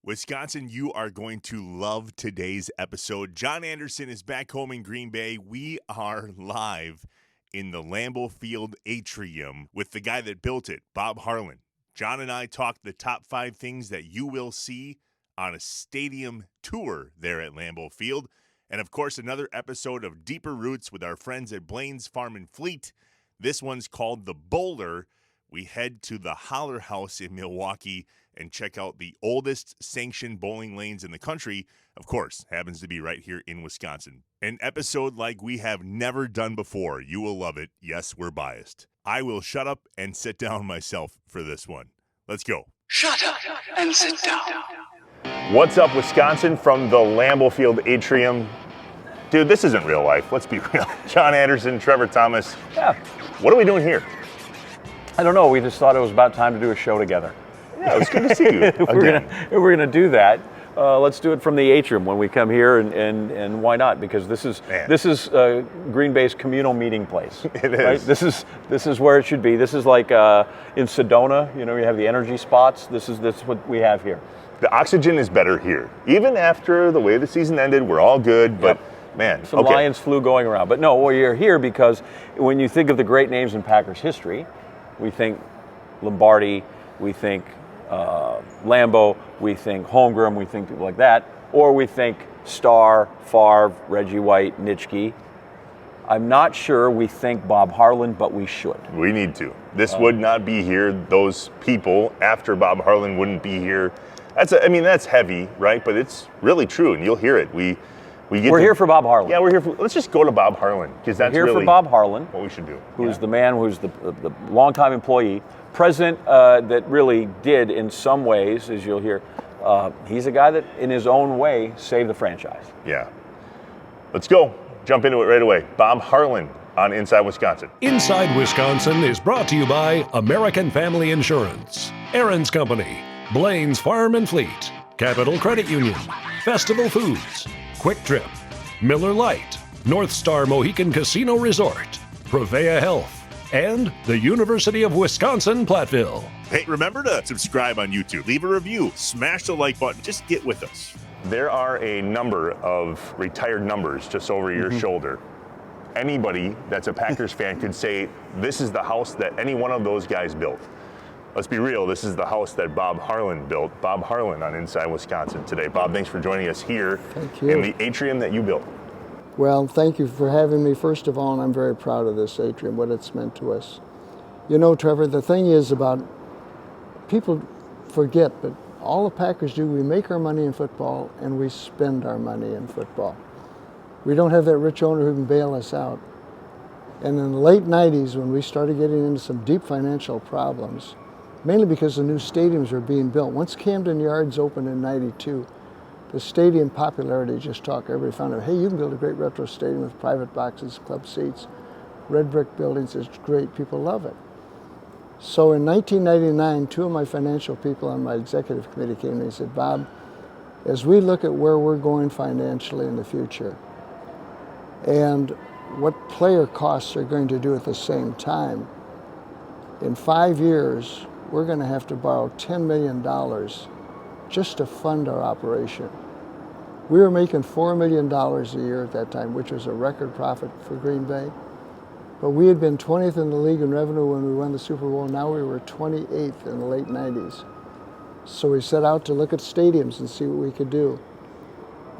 Wisconsin, you are going to love today's episode. John Anderson is back home in Green Bay. We are live in the Lambeau Field atrium with the guy that built it, Bob Harlan. John and I talked the top 5 things that you will see on a stadium tour there at Lambeau Field. And, of course, another episode of Deeper Roots with our friends at Blaine's Farm and Fleet. This one's called The Boulder. We head to the Holler House in Milwaukee and check out the oldest sanctioned bowling lanes in the country. Of course, happens to be right here in Wisconsin. An episode like we have never done before. You will love it. Yes, we're biased. I will shut up and sit down myself for this one. Let's go. Shut up and sit down. What's up, Wisconsin, from the Lambeau Field atrium? Dude, this isn't real life. Let's be real. John Anderson, Trevor Thomas. Yeah. What are we doing here? I don't know. We just thought it was about time to do a show together. Yeah, it was good to see you. If we're gonna do that, let's do it from the atrium when we come here, and why not? Because this is Green Bay's communal meeting place. It is. Right? This is where it should be. This is like in Sedona. You know, you have the energy spots. This is what we have here. The oxygen is better here. Even after the way the season ended, we're all good, but man. Some Lions flu going around. But no, well, you're here because when you think of the great names in Packers history, we think Lombardi, we think Lambeau, we think Holmgren, we think people like that, or we think Starr, Favre, Reggie White, Nitschke. I'm not sure we think Bob Harlan, but we should. We need to. This would not be here. Those people after Bob Harlan wouldn't be here. That's heavy, right? But it's really true, and you'll hear it. We're here for Bob Harlan. Yeah, we're here for. Let's just go to Bob Harlan because that's here really for Bob Harlan, what we should do. Who's the man who's the longtime employee, president that really did in some ways, as you'll hear. He's a guy that, in his own way, saved the franchise. Yeah. Let's go. Jump into it right away. Bob Harlan on Inside Wisconsin. Inside Wisconsin is brought to you by American Family Insurance, Aaron's Company, Blaine's Farm and Fleet, Capital Credit Union, Festival Foods, Quick Trip, Miller Lite, North Star Mohican Casino Resort, Prevea Health, and the University of Wisconsin-Platteville. Hey, remember to subscribe on YouTube. Leave a review. Smash the like button. Just get with us. There are a number of retired numbers just over your shoulder. Anybody that's a Packers fan could say, this is the house that any one of those guys built. Let's be real, this is the house that Bob Harlan built. Bob Harlan on Inside Wisconsin today. Bob, thanks for joining us here in the atrium that you built. Well, thank you for having me, first of all, and I'm very proud of this atrium, what it's meant to us. You know, Trevor, the thing is about, people forget, but all the Packers do, we make our money in football and we spend our money in football. We don't have that rich owner who can bail us out. And in the late 90s, when we started getting into some deep financial problems, mainly because the new stadiums were being built. Once Camden Yards opened in '92, the stadium popularity just took. Everybody found out, hey, you can build a great retro stadium with private boxes, club seats, red brick buildings. It's great. People love it. So in 1999, 2 of my financial people on my executive committee came to me and said, Bob, as we look at where we're going financially in the future and what player costs are going to do at the same time, in 5 years, we're going to have to borrow $10 million just to fund our operation. We were making $4 million a year at that time, which was a record profit for Green Bay. But we had been 20th in the league in revenue when we won the Super Bowl. Now we were 28th in the late 90s. So we set out to look at stadiums and see what we could do.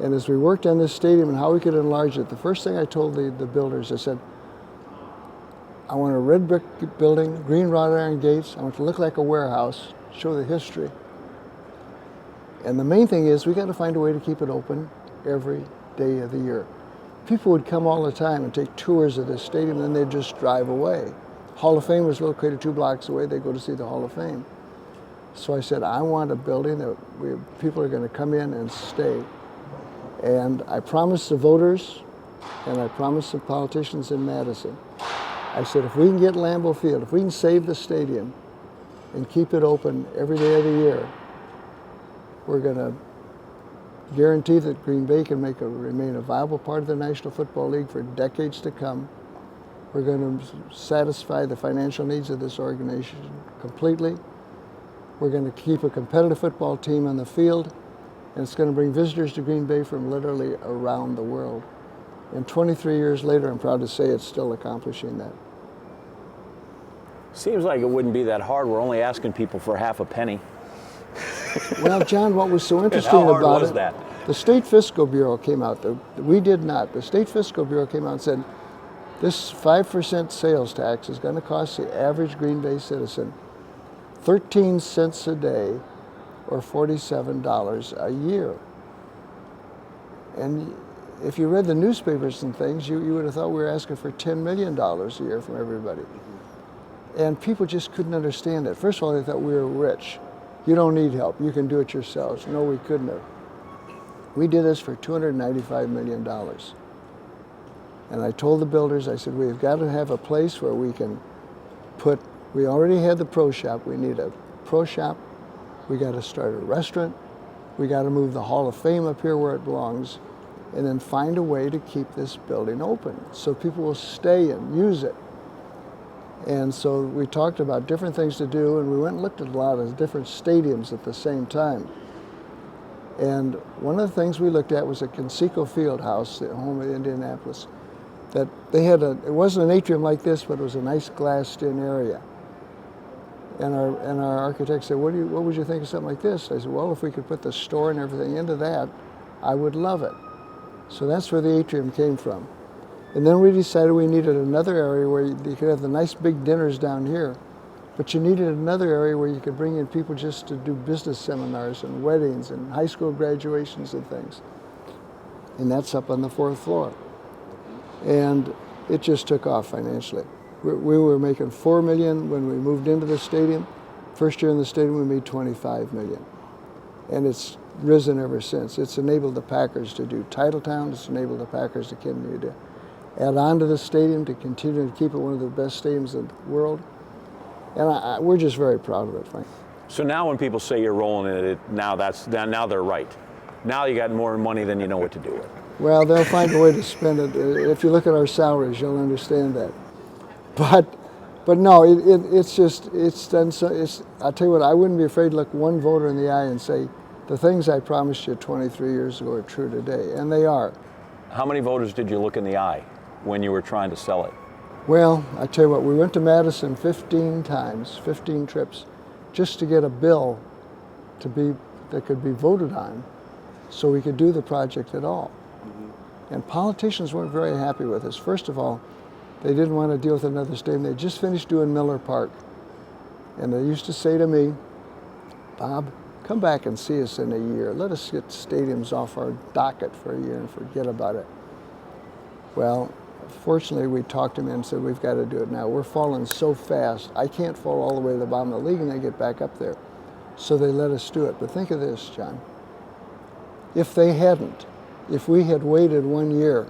And as we worked on this stadium and how we could enlarge it, the first thing I told the builders, I said, I want a red brick building, green wrought iron gates. I want it to look like a warehouse, show the history. And the main thing is we got to find a way to keep it open every day of the year. People would come all the time and take tours of this stadium, and then they'd just drive away. Hall of Fame was located 2 blocks away. They'd go to see the Hall of Fame. So I said, I want a building that people are going to come in and stay. And I promised the voters, and I promised the politicians in Madison, I said, if we can get Lambeau Field, if we can save the stadium and keep it open every day of the year, we're going to guarantee that Green Bay can remain a viable part of the National Football League for decades to come. We're going to satisfy the financial needs of this organization completely. We're going to keep a competitive football team on the field, And it's going to bring visitors to Green Bay from literally around the world. And 23 years later, I'm proud to say it's still accomplishing that. Seems like it wouldn't be that hard. We're only asking people for half a penny. Well, John, what was so interesting How hard about was it, that? the State Fiscal Bureau came out. We did not. The State Fiscal Bureau came out and said, this 5% sales tax is going to cost the average Green Bay citizen 13 cents a day or $47 a year. And if you read the newspapers and things, you would have thought we were asking for $10 million a year from everybody. And people just couldn't understand it. First of all, they thought we were rich. You don't need help. You can do it yourselves. No, we couldn't have. We did this for $295 million. And I told the builders, I said, we've got to have a place where we can put, we already had the pro shop. We need a pro shop. We got to start a restaurant. We got to move the Hall of Fame up here where it belongs. And then find a way to keep this building open so people will stay and use it. And so we talked about different things to do, and we went and looked at a lot of different stadiums at the same time. And one of the things we looked at was a Conseco Field House, the home of Indianapolis, that they had it wasn't an atrium like this, but it was a nice glassed-in area. And our architect said, what would you think of something like this? I said, well, if we could put the store and everything into that, I would love it. So that's where the atrium came from. And then we decided we needed another area where you could have the nice big dinners down here, but you needed another area where you could bring in people just to do business seminars and weddings and high school graduations and things. And that's up on the 4th floor. And it just took off financially. We were making $4 million when we moved into the stadium. First year in the stadium, we made $25 million. And it's risen ever since. It's enabled the Packers to do Titletown. It's enabled the Packers to continue to add on to the stadium, to continue to keep it one of the best stadiums in the world. And we're just very proud of it, Frank. So now when people say you're rolling in it, now they're right. Now you got more money than you know what to do with. Well, they'll find a way to spend it. If you look at our salaries, you'll understand that. But no, it's done so. I'll tell you what, I wouldn't be afraid to look one voter in the eye and say, the things I promised you 23 years ago are true today, and they are. How many voters did you look in the eye when you were trying to sell it? Well, I tell you what, we went to Madison 15 times, 15 trips, just to get a bill that could be voted on so we could do the project at all. Mm-hmm. And politicians weren't very happy with us. First of all, they didn't want to deal with another stadium. They just finished doing Miller Park. And they used to say to me, Bob, come back and see us in a year. Let us get stadiums off our docket for a year and forget about it. Well, fortunately, we talked them in and said, we've got to do it now. We're falling so fast. I can't fall all the way to the bottom of the league and then get back up there. So they let us do it. But think of this, John. If they hadn't, if we had waited 1 year,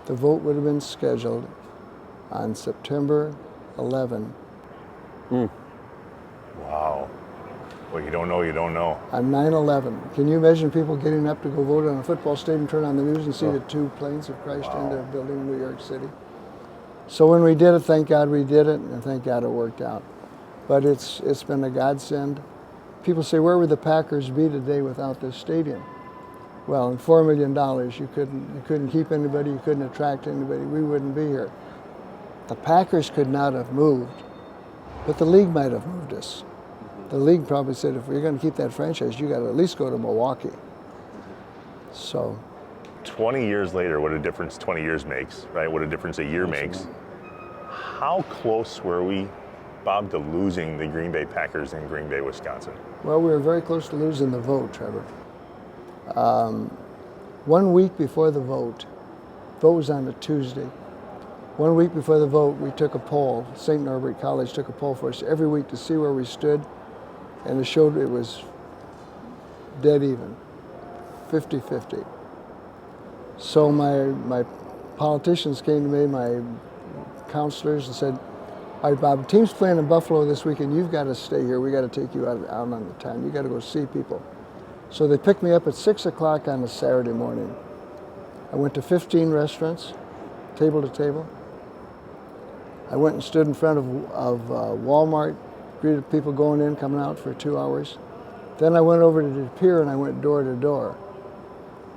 the vote would have been scheduled on September 11. Wow. Well, you don't know, you don't know. On 9/11. Can you imagine people getting up to go vote on a football stadium, turn on the news and see the 2 planes have crashed into a building in New York City? So when we did it, thank God we did it, and thank God it worked out. But it's been a godsend. People say, where would the Packers be today without this stadium? Well, in $4 million, you couldn't keep anybody, you couldn't attract anybody, we wouldn't be here. The Packers could not have moved, but the league might have moved us. The league probably said, if you're going to keep that franchise, you got to at least go to Milwaukee. So 20 years later, what a difference 20 years makes, right? What a difference a year makes. How close were we, Bob, to losing the Green Bay Packers in Green Bay, Wisconsin? Well, we were very close to losing the vote, Trevor. 1 week before the vote was on a Tuesday. 1 week before the vote, we took a poll. St. Norbert College took a poll for us every week to see where we stood, and it showed it was dead even, 50-50. So my politicians came to me, my counselors, and said, all right, Bob, the team's playing in Buffalo this weekend. You've got to stay here. We got to take you out on the town. You got to go see people. So they picked me up at 6 o'clock on a Saturday morning. I went to 15 restaurants, table to table. I went and stood in front of Walmart, greeted people going in, coming out for 2 hours. Then I went over to the pier and I went door to door.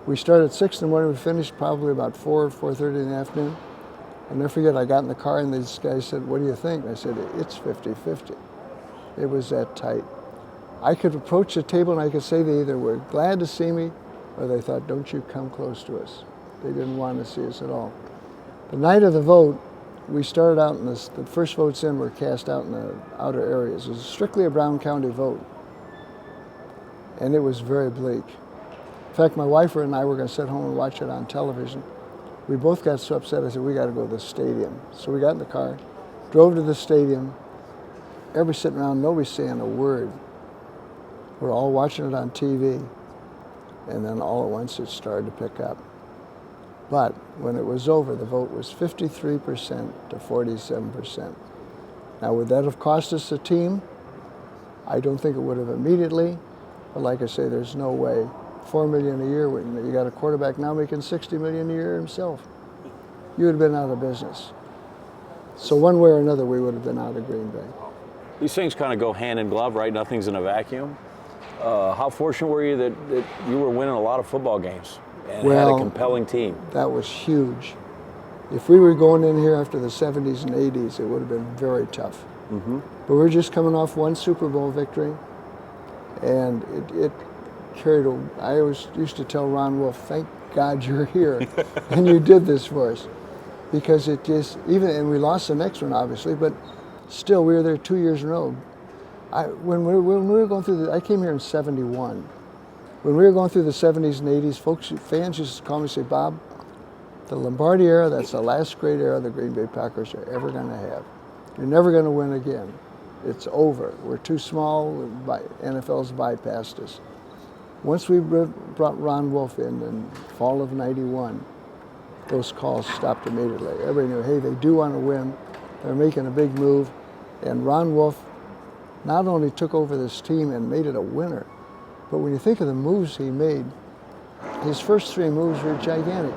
We started at 6 in the morning, we finished probably about 4:30 in the afternoon. I'll never forget, I got in the car and this guy said, "What do you think?" I said, "It's 50-50. It was that tight. I could approach the table and I could say they either were glad to see me or they thought, "Don't you come close to us." They didn't want to see us at all. The night of the vote, we started out in this, the first votes in were cast out in the outer areas. It was strictly a Brown County vote. And it was very bleak. In fact, my wife and I were going to sit home and watch it on television. We both got so upset, I said, "We got to go to the stadium." So we got in the car, drove to the stadium. Everybody sitting around, nobody saying a word. We're all watching it on TV. And then all at once it started to pick up. But when it was over, the vote was 53% to 47%. Now, would that have cost us a team? I don't think it would have immediately. But like I say, there's no way. $4 million a year, when you got a quarterback now making $60 million a year himself, you would have been out of business. So one way or another, we would have been out of Green Bay. These things kind of go hand in glove, right? Nothing's in a vacuum. How fortunate were you that you were winning a lot of football games and had a compelling team? That was huge. If we were going in here after the 70s and 80s, it would have been very tough. Mm-hmm. But we're just coming off one Super Bowl victory, and it carried over. I always used to tell Ron Wolf, "Thank God you're here, and you did this for us," because it just and we lost the next one obviously, but still we were there 2 years in a row. When we were going through I came here in '71. When we were going through the 70s and 80s, fans used to call me and say, "Bob, the Lombardi era, that's the last great era the Green Bay Packers are ever going to have. You're never going to win again. It's over. We're too small. NFL's bypassed us." Once we brought Ron Wolf in fall of '91, those calls stopped immediately. Everybody knew, hey, they do want to win. They're making a big move. And Ron Wolf not only took over this team and made it a winner, but when you think of the moves he made, his first 3 moves were gigantic.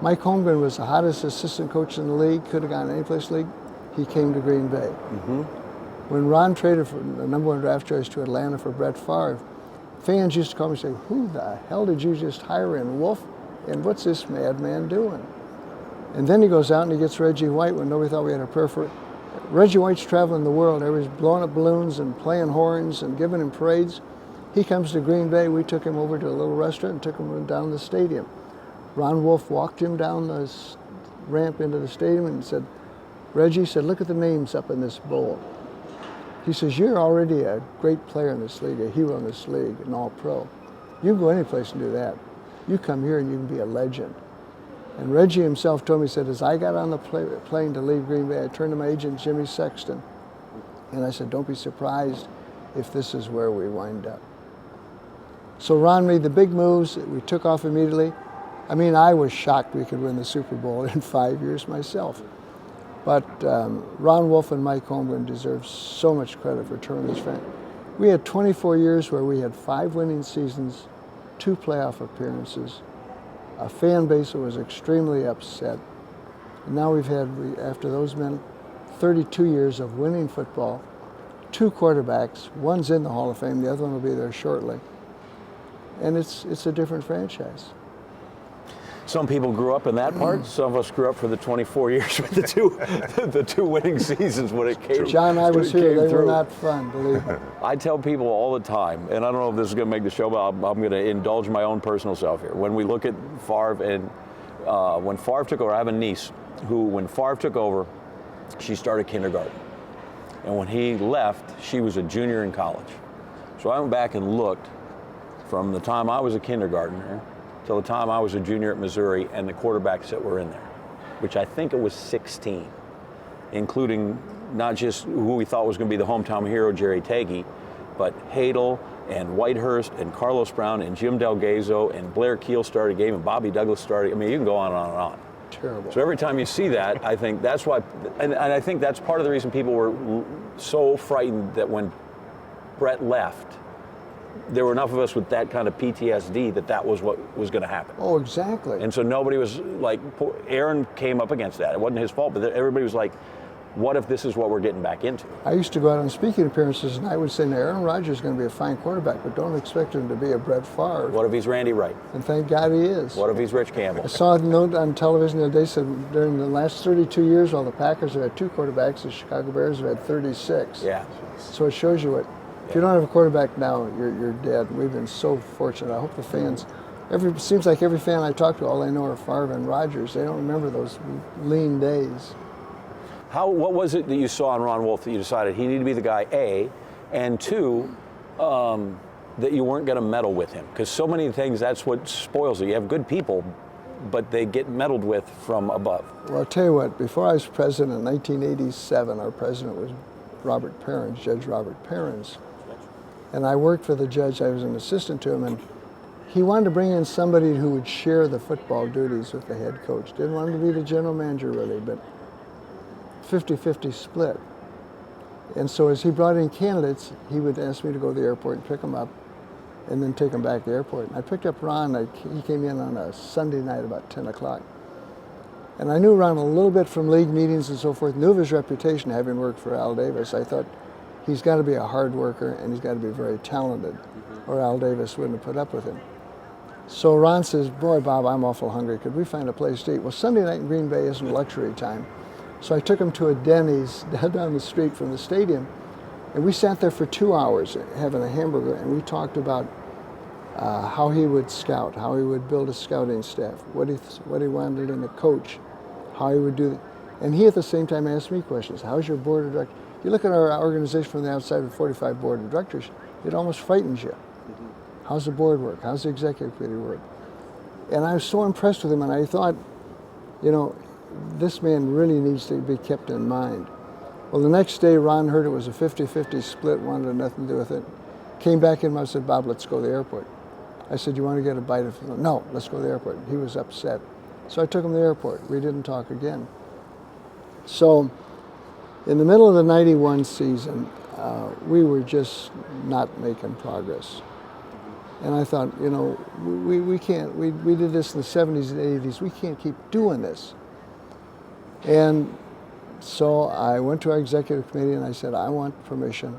Mike Holmgren was the hottest assistant coach in the league, could have gone any place in the league. He came to Green Bay. Mm-hmm. When Ron traded for the #1 draft choice to Atlanta for Brett Favre, fans used to call me and say, "Who the hell did you just hire in, Wolf? And what's this madman doing?" And then he goes out and he gets Reggie White when nobody thought we had a prayer for it. Reggie White's traveling the world. Everybody's blowing up balloons and playing horns and giving him parades. He comes to Green Bay. We took him over to a little restaurant and took him down the stadium. Ron Wolf walked him down the ramp into the stadium and said, "Reggie," said, "look at the names up in this bowl." He says, "You're already a great player in this league, a hero in this league, an all-pro. You can go any place and do that. You come here and you can be a legend." And Reggie himself told me, he said, as I got on the plane to leave Green Bay, I turned to my agent, Jimmy Sexton, and I said, "Don't be surprised if this is where we wind up." So Ron made the big moves. We took off immediately. I mean, I was shocked we could win the Super Bowl in 5 years myself. But Ron Wolf and Mike Holmgren deserve so much credit for turning this franchise. We had 24 years where we had 5 winning seasons, 2 playoff appearances, a fan base that was extremely upset. And now we've had, after those men, 32 years of winning football, 2 quarterbacks. One's in the Hall of Fame, the other one will be there shortly. And it's a different franchise. Some people grew up in that part. Some of us grew up for the 24 years with the two winning seasons when it came. John, I was here. They were not fun, believe me. I tell people all the time, and I don't know if this is going to make the show, but I'm going to indulge my own personal self here. When we look at Favre, and when Favre took over, I have a niece who, when Favre took over, she started kindergarten. And when he left, she was a junior in college. So I went back and looked from the time I was a kindergartner till the time I was a junior at Missouri, and the quarterbacks that were in there, which I think it was 16, including not just who we thought was going to be the hometown hero, Jerry Tagey, but Hadel and Whitehurst and Carlos Brown and Jim Delgazo and Blair Keel started a game and Bobby Douglas started. I mean, you can go on and on and on. Terrible. So every time you see that, I think that's why, and I think that's part of the reason people were so frightened that when Brett left, there were enough of us with that kind of PTSD that was what was going to happen. Oh, exactly. And so nobody was like, Aaron came up against that. It wasn't his fault, but everybody was like, What if this is what we're getting back into? I used to go out on speaking appearances, and I would say, now, Aaron Rodgers is going to be a fine quarterback, but don't expect him to be a Brett Favre. What if he's Randy Wright? And thank God he is. What if he's Rich Campbell? I saw a note on television the other day said during the last 32 years, while the Packers have had 2 quarterbacks, the Chicago Bears have had 36. Yeah. So it shows you what, if you don't have a quarterback now, you're dead. We've been so fortunate. I hope the fans, seems like every fan I talk to, all they know are Favre and Rodgers. They don't remember those lean days. What was it that you saw in Ron Wolf that you decided he needed to be the guy, A, and 2, that you weren't going to meddle with him? Because so many things, that's what spoils it. You have good people, but they get meddled with from above. Well, I'll tell you what, before I was president in 1987, our president was Robert Perrins, Judge Robert Perrins. And I worked for the judge, I was an assistant to him, and he wanted to bring in somebody who would share the football duties with the head coach. Didn't want him to be the general manager really, but 50-50 split. And so as he brought in candidates, he would ask me to go to the airport and pick them up and then take them back to the airport. And I picked up Ron, he came in on a Sunday night about 10 o'clock. And I knew Ron a little bit from league meetings and so forth, knew of his reputation having worked for Al Davis. I thought he's got to be a hard worker and he's got to be very talented, or Al Davis wouldn't have put up with him. So Ron says, boy, Bob, I'm awful hungry. Could we find a place to eat? Well, Sunday night in Green Bay isn't luxury time. So I took him to a Denny's down the street from the stadium, and we sat there for 2 hours having a hamburger, and we talked about how he would scout, how he would build a scouting staff, what he wanted in a coach, how he would do it. And he at the same time asked me questions. How's your board of directors? You look at our organization from the outside with 45 board of directors, it almost frightens you. How's the board work? How's the executive committee work? And I was so impressed with him, and I thought, you know, this man really needs to be kept in mind. Well, the next day, Ron heard it was a 50-50 split, wanted nothing to do with it. Came back in and said, Bob, let's go to the airport. I said, you want to get a bite of food? No, let's go to the airport. He was upset. So I took him to the airport. We didn't talk again. So in the middle of the 91 season, we were just not making progress. And I thought, you know, we can't, we did this in the 70s and 80s. We can't keep doing this. And so I went to our executive committee and I said, I want permission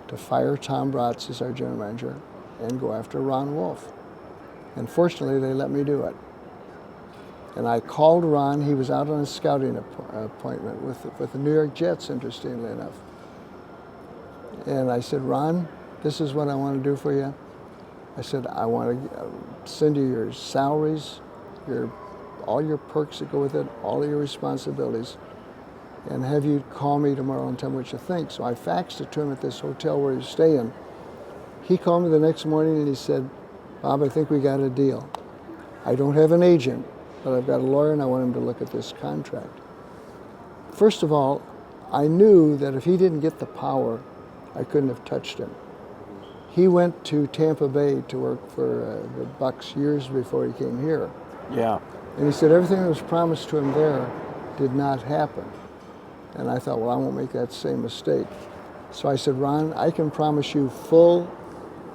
to fire Tom Bratz as our general manager and go after Ron Wolf. And fortunately, they let me do it. And I called Ron. He was out on a scouting appointment with the New York Jets, interestingly enough. And I said, Ron, this is what I want to do for you. I said, I want to send you your salaries, all your perks that go with it, all of your responsibilities, and have you call me tomorrow and tell me what you think. So I faxed it to him at this hotel where he's staying. He called me the next morning and he said, Bob, I think we got a deal. I don't have an agent, but I've got a lawyer and I want him to look at this contract. First of all, I knew that if he didn't get the power, I couldn't have touched him. He went to Tampa Bay to work for the Bucks years before he came here. Yeah. And he said everything that was promised to him there did not happen. And I thought, well, I won't make that same mistake. So I said, Ron, I can promise you full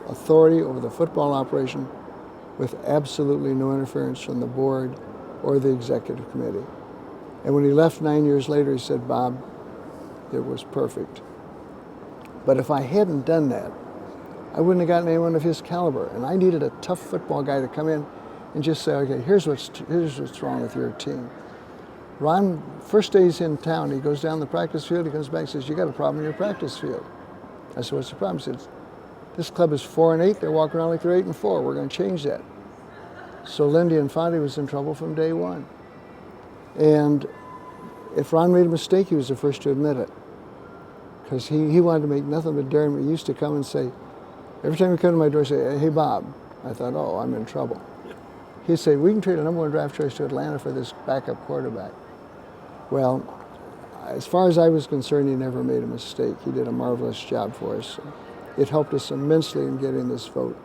authority over the football operation with absolutely no interference from the board or the executive committee. And when he left 9 years later, he said, Bob, it was perfect. But if I hadn't done that, I wouldn't have gotten anyone of his caliber. And I needed a tough football guy to come in and just say, okay, here's what's wrong with your team. Ron, first day he's in town, he goes down the practice field, he comes back and says, you got a problem in your practice field. I said, what's the problem? He said, this club is 4-8, they're walking around like they're 8-4, we're gonna change that. So Lindy and Fondy was in trouble from day one. And if Ron made a mistake, he was the first to admit it. Because he wanted to make nothing but dare me. He used to come and say, every time he come to my door, say, hey, Bob. I thought, oh, I'm in trouble. He'd say, we can trade a #1 draft choice to Atlanta for this backup quarterback. Well, as far as I was concerned, he never made a mistake. He did a marvelous job for us. It helped us immensely in getting this vote.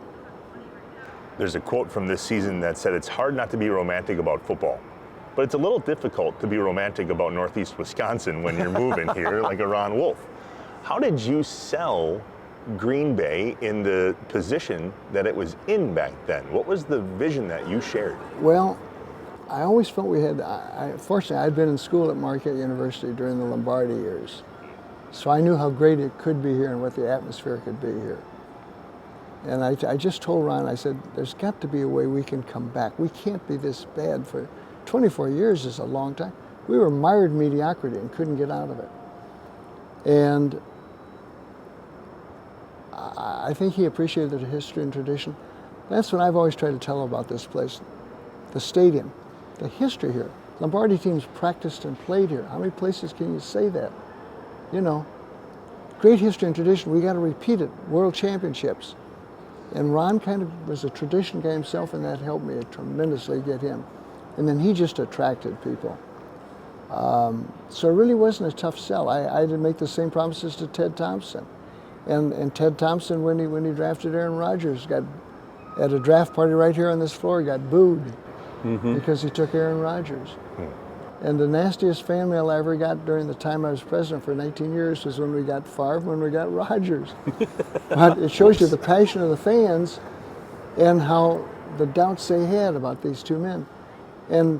There's a quote from this season that said, it's hard not to be romantic about football, but it's a little difficult to be romantic about Northeast Wisconsin when you're moving here like a Ron Wolf. How did you sell Green Bay in the position that it was in back then? What was the vision that you shared? Well, I always felt we had, fortunately, I'd been in school at Marquette University during the Lombardi years. So I knew how great it could be here and what the atmosphere could be here. And I just told Ron, I said, there's got to be a way we can come back. We can't be this bad. For 24 years is a long time. We were mired in mediocrity and couldn't get out of it. And I think he appreciated the history and tradition. That's what I've always tried to tell about this place. The stadium, the history here. Lombardi teams practiced and played here. How many places can you say that? You know, great history and tradition. We got to repeat it. World championships. And Ron kind of was a tradition guy himself, and that helped me tremendously get him. And then he just attracted people. So it really wasn't a tough sell. I didn't make the same promises to Ted Thompson. And Ted Thompson, when he drafted Aaron Rodgers, got at a draft party right here on this floor, got booed because he took Aaron Rodgers. And the nastiest fan mail I ever got during the time I was president for 19 years was when we got Favre, when we got Rodgers. But it shows you the passion of the fans and how the doubts they had about these two men. And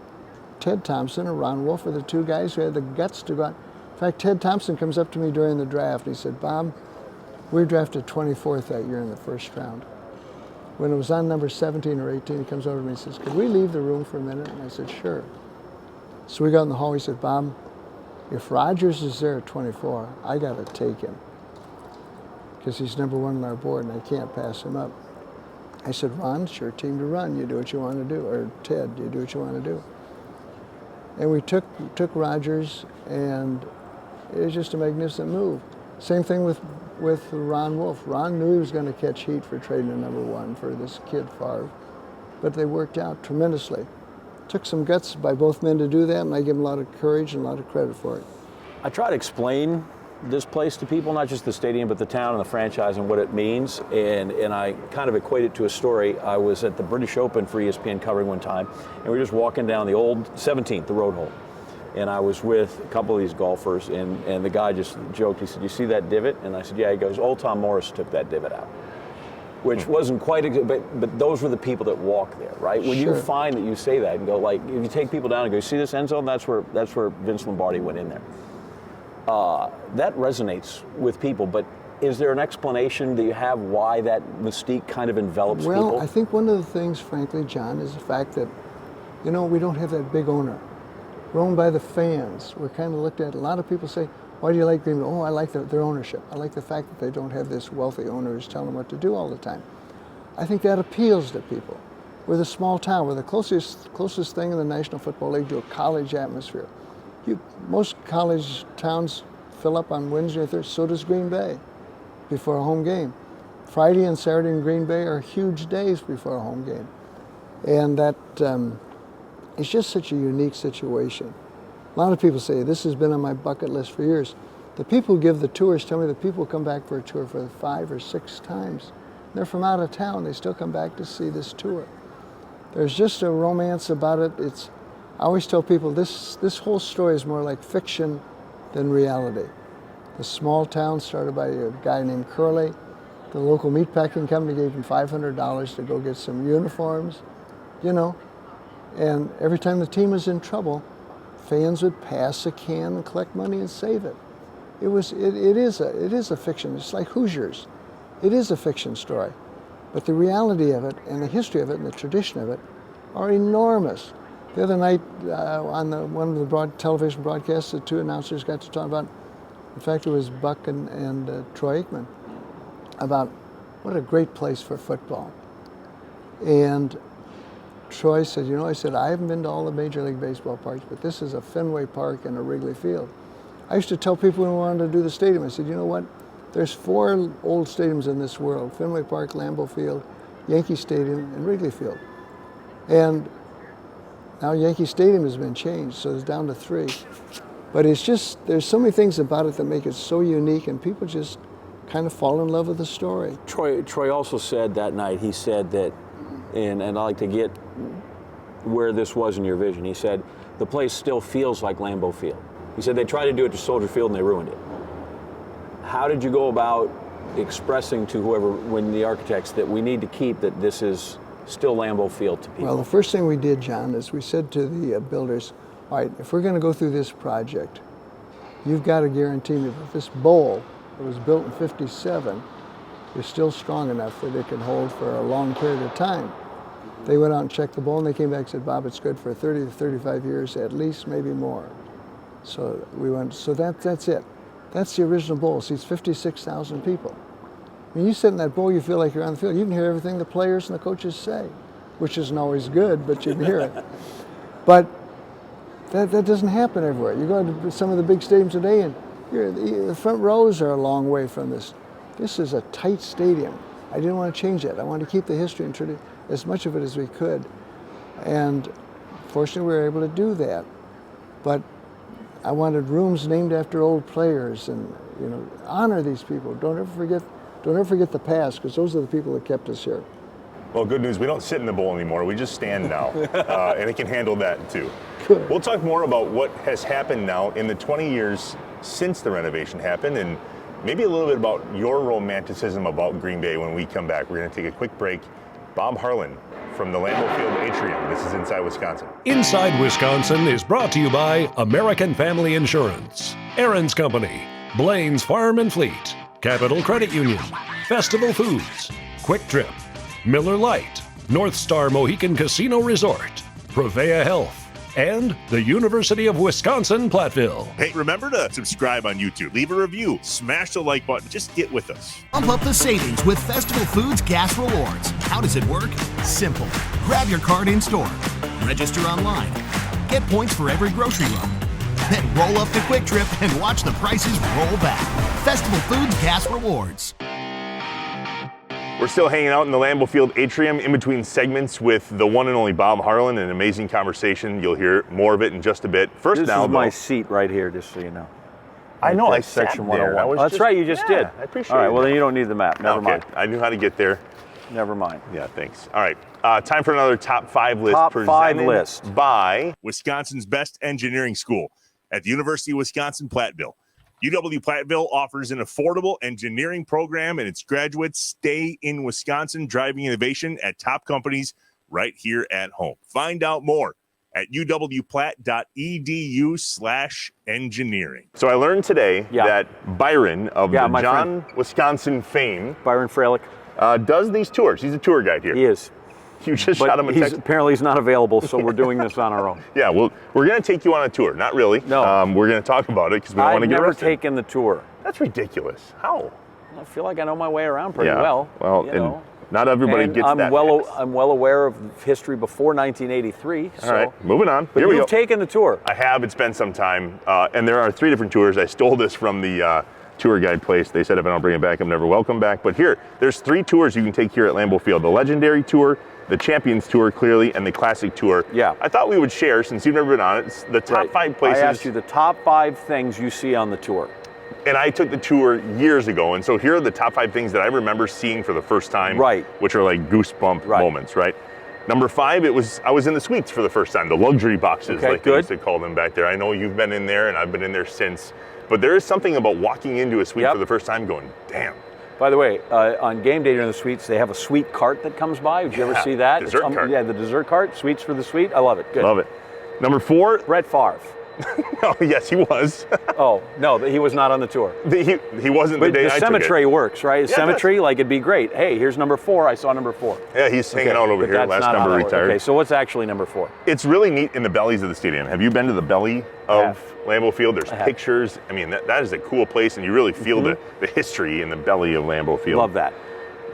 Ted Thompson and Ron Wolf are the two guys who had the guts to go out. In fact, Ted Thompson comes up to me during the draft and he said, Bob, we were drafted 24th that year in the first round. When it was on number 17 or 18, he comes over to me and says, could we leave the room for a minute? And I said, sure. So we got in the hall, he said, Bob, if Rodgers is there at 24, I got to take him because he's number one on our board and I can't pass him up. I said, Ron, it's your team to run. You do what you want to do. Or Ted, you do what you want to do. And we took Rodgers, and it was just a magnificent move. Same thing with Ron Wolf. Ron knew he was going to catch heat for trading a number one for this kid Favre, but they worked out tremendously. Took some guts by both men to do that, and I give them a lot of courage and a lot of credit for it. I try to explain this place to people, not just the stadium, but the town and the franchise and what it means. And I kind of equate it to a story. I was at the British Open for ESPN covering one time, and we were just walking down the old 17th, the road hole. And I was with a couple of these golfers, and the guy just joked. He said, you see that divot? And I said, yeah. He goes, old Tom Morris took that divot out. Which wasn't quite, but those were the people that walk there, right? When Sure. you find that you say that and go, like, if you take people down and go, see this end zone? That's where Vince Lombardi went in there. That resonates with people, but is there an explanation that you have why that mystique kind of envelops people? Well, I think one of the things, frankly, John, is the fact that, we don't have that big owner. We're owned by the fans. We're kind of looked at, a lot of people say, why do you like Green Bay? Oh, I like their ownership. I like the fact that they don't have this wealthy owner who's telling them what to do all the time. I think that appeals to people. We're the small town. We're the closest thing in the National Football League to a college atmosphere. Most college towns fill up on Wednesday or Thursday. So does Green Bay before a home game. Friday and Saturday in Green Bay are huge days before a home game. And that it's just such a unique situation. A lot of people say, this has been on my bucket list for years. The people who give the tours tell me that people come back for a tour for 5 or 6 times. They're from out of town, they still come back to see this tour. There's just a romance about it. I always tell people this whole story is more like fiction than reality. The small town started by a guy named Curley. The local meatpacking company gave him $500 to go get some uniforms, and every time the team was in trouble, fans would pass a can and collect money and save it. It is a fiction. It's like Hoosiers. It is a fiction story. But the reality of it and the history of it and the tradition of it are enormous. The other night on one of the television broadcasts, the two announcers got to talk about, in fact it was Buck and Troy Aikman, about what a great place for football. And Troy said, I haven't been to all the Major League Baseball parks, but this is a Fenway Park and a Wrigley Field. I used to tell people when we wanted to do the stadium, I said, you know what? There's 4 old stadiums in this world: Fenway Park, Lambeau Field, Yankee Stadium, and Wrigley Field. And now Yankee Stadium has been changed, so it's down to 3. But it's just, there's so many things about it that make it so unique, and people just kind of fall in love with the story. Troy also said that night, he said that, and I'd like to get where this was in your vision, he said, the place still feels like Lambeau Field. He said they tried to do it to Soldier Field and they ruined it. How did you go about expressing to whoever, when the architects, that we need to keep that this is still Lambeau Field to people? Well, the first thing we did, John, is we said to the builders, all right, if we're going to go through this project, you've got to guarantee me that this bowl that was built in '57 is still strong enough that it can hold for a long period of time. They went out and checked the bowl, and they came back and said, Bob, it's good for 30 to 35 years, at least, maybe more. So we went, so that's it. That's the original bowl. It seats 56,000 people. When you sit in that bowl, you feel like you're on the field. You can hear everything the players and the coaches say, which isn't always good, but you can hear it. But that doesn't happen everywhere. You go to some of the big stadiums today, and the front rows are a long way from this. This is a tight stadium. I didn't want to change that. I wanted to keep the history and tradition, as much of it as we could. And fortunately, we were able to do that. But I wanted rooms named after old players, and honor these people. Don't ever forget the past, because those are the people that kept us here. Well, good news, we don't sit in the bowl anymore. We just stand now, and it can handle that too. Good. We'll talk more about what has happened now in the 20 years since the renovation happened, and maybe a little bit about your romanticism about Green Bay when we come back. We're going to take a quick break. Bob Harlan from the Lambeau Field Atrium. This is Inside Wisconsin. Inside Wisconsin is brought to you by American Family Insurance, Aaron's Company, Blaine's Farm and Fleet, Capital Credit Union, Festival Foods, Quick Trip, Miller Lite, North Star Mohican Casino Resort, Prevea Health, and the University of Wisconsin-Platteville. Hey, remember to subscribe on YouTube, leave a review, smash the like button, just get with us. Pump up the savings with Festival Foods Gas Rewards. How does it work? Simple. Grab your card in store, register online, get points for every grocery run, then roll up to Quick Trip and watch the prices roll back. Festival Foods Gas Rewards. We're still hanging out in the Lambeau Field Atrium in between segments with the one and only Bob Harlan, an amazing conversation. You'll hear more of it in just a bit. First, This now, is my seat right here, just so you know. I know, I That's sat section there. 101. That's right, you just did. I appreciate All right, it. well, then you don't need the map. Never mind. I knew how to get there. Never mind. Yeah, thanks. All right, time for another top 5 list. Top 5 presented list by Wisconsin's best engineering school at the University of Wisconsin-Platteville. UW-Platteville offers an affordable engineering program, and its graduates stay in Wisconsin, driving innovation at top companies right here at home. Find out more at uwplatt.edu/engineering. So I learned today that Byron of the John Wisconsin fame, Byron Freilich, does these tours. He's a tour guide here. He is. You just shot him a text. Apparently he's not available, so we're doing this on our own. Yeah, well, we're going to take you on a tour. Not really. No. We're going to talk about it because we don't want to get arrested. I've never taken the tour. That's ridiculous. How? I feel like I know my way around pretty well. Well, and not everybody gets I'm that. I'm well aware of history before 1983. All right, moving on. But Here we you've go. taken the tour. I have. It's been some time. And there are 3 different tours. I stole this from the tour guide place. They said if I don't bring it back, I'm never welcome back. But here, there's 3 tours you can take here at Lambeau Field. The Legendary Tour, the Champions Tour, clearly, and the Classic Tour. Yeah. I thought we would share, since you've never been on it, it's the top 5 places. I asked you the top 5 things you see on the tour. And I took the tour years ago, and so here are the top 5 things that I remember seeing for the first time, which are like goosebump moments, right? Number 5, I was in the suites for the first time, the luxury boxes, like they used to call them back there. I know you've been in there, and I've been in there since, but there is something about walking into a suite for the first time going, damn. By the way, on game day during the suites, they have a sweet cart that comes by. Did you ever see that? Dessert cart. Yeah, the dessert cart, sweets for the suite. I love it. Good. Love it. Number 4. Brett Favre. Oh, yes, he was. Oh, no, he was not on the tour. He wasn't the day I took it. But the cemetery works, right? Yeah, Cemetery, like it'd be great. Hey, here's number 4. I saw number 4. Yeah, he's hanging out over here. Last number retired. Okay, so what's actually number 4? It's really neat in the bellies of the stadium. Have you been to the belly of Lambeau Field? There's pictures. I mean, that is a cool place, and you really feel the history in the belly of Lambeau Field. Love that.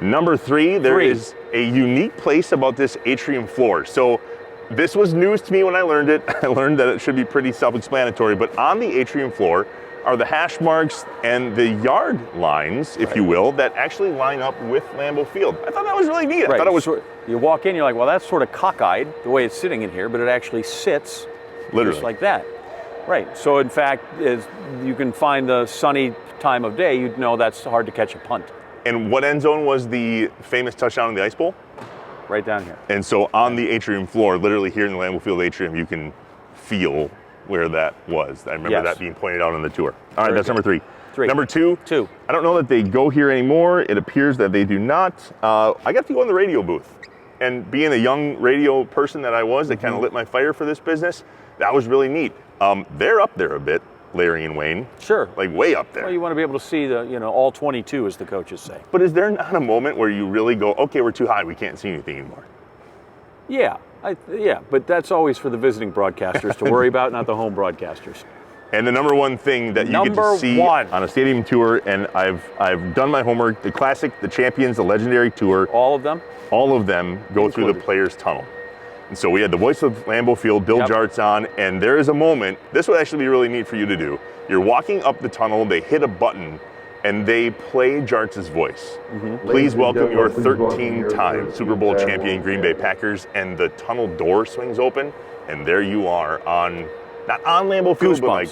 Number 3, there is a unique place about this atrium floor. So this was news to me when I learned it. I learned that it should be pretty self-explanatory, but on the atrium floor are the hash marks and the yard lines, if you will, that actually line up with Lambeau Field. I thought that was really neat. I thought it was... You walk in, you're like, well, that's sort of cockeyed, the way it's sitting in here, but it actually sits just like that. Right, so in fact, as you can find the sunny time of day, you'd know that's hard to catch a punt. And what end zone was the famous touchdown in the Ice Bowl? Right down here. And so on the atrium floor, literally here in the Lambeau Field atrium, you can feel where that was. I remember that being pointed out on the tour. All right, that's number 3. Number 2. I don't know that they go here anymore. It appears that they do not. I got to go in the radio booth. And being a young radio person that I was, that kind of lit my fire for this business, that was really neat. They're up there a bit, Larry and Wayne. Sure. Like way up there. Well, you want to be able to see all 22, as the coaches say. But is there not a moment where you really go, okay, we're too high, we can't see anything anymore? Yeah, but that's always for the visiting broadcasters to worry about, not the home broadcasters. And the number one thing that you get to see on a stadium tour, and I've done my homework, the Classic, the Champions, the Legendary Tour. All of them? All of them go through the players' tunnel. And so we had the voice of Lambeau Field, Bill Jart's on, and there is a moment, this would actually be really neat for you to do. You're walking up the tunnel, they hit a button, and they play Jart's voice. Please welcome your 13-time Super Bowl champion Green Bay Packers, and the tunnel door swings open, and there you are on, not on Lambeau Field, but like,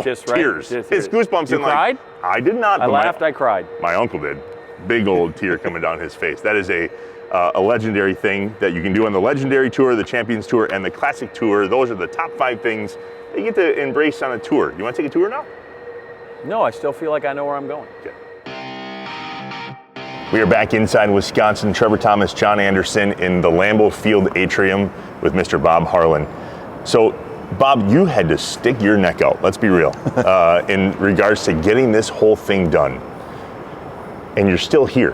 tears. It's goosebumps. You cried? I did not. I laughed, I cried. My uncle did. Big old tear coming down his face. That is a legendary thing that you can do on the Legendary Tour, the Champions Tour, and the Classic Tour. Those are the top 5 things that you get to embrace on a tour. You want to take a tour now? No, I still feel like I know where I'm going. Okay. We are back inside Wisconsin. Trevor Thomas, John Anderson in the Lambeau Field atrium with Mr. Bob Harlan. So, Bob, you had to stick your neck out, let's be real, in regards to getting this whole thing done. And you're still here.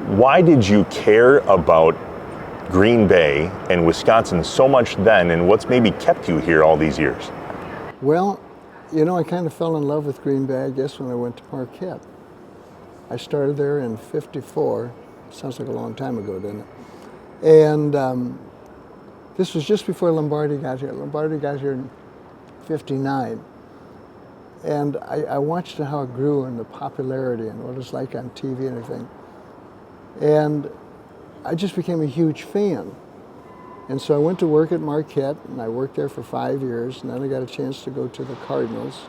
Why did you care about Green Bay and Wisconsin so much then, and what's maybe kept you here all these years? Well, I kind of fell in love with Green Bay, I guess, when I went to Marquette. I started there in '54. Sounds like a long time ago, doesn't it? And this was just before Lombardi got here. Lombardi got here in '59. And I watched how it grew and the popularity and what it was like on TV and everything. And I just became a huge fan. And so I went to work at Marquette, and I worked there for 5 years, and then I got a chance to go to the Cardinals.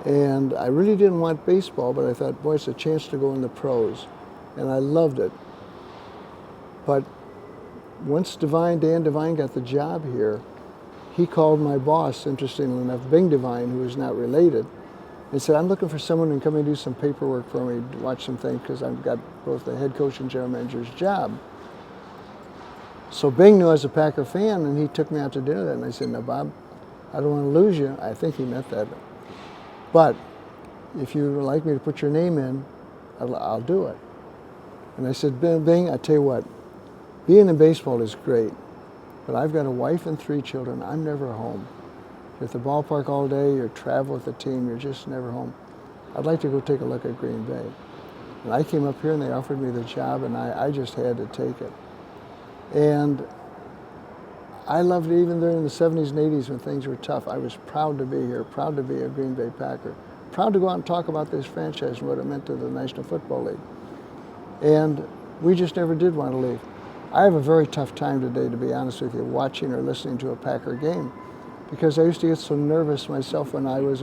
And I really didn't want baseball, but I thought, boy, it's a chance to go in the pros. And I loved it. But once Dan Devine got the job here, he called my boss, interestingly enough, Bing Devine, who is not related, and said, I'm looking for someone who can come and do some paperwork for me, watch some things, because I've got both the head coach and general manager's job. So Bing knew I was a Packer fan, and he took me out to dinner that night. And I said, now, Bob, I don't want to lose you. I think he meant that. But if you would like me to put your name in, I'll do it. And I said, Bing, I tell you what, being in baseball is great, but I've got a wife and 3 children. I'm never home. You're at the ballpark all day, you're traveling with the team, you're just never home. I'd like to go take a look at Green Bay. And I came up here and they offered me the job, and I just had to take it. And I loved it even during the 70s and 80s when things were tough. I was proud to be here, proud to be a Green Bay Packer, proud to go out and talk about this franchise and what it meant to the National Football League. And we just never did want to leave. I have a very tough time today, to be honest with you, watching or listening to a Packer game, because I used to get so nervous myself when I was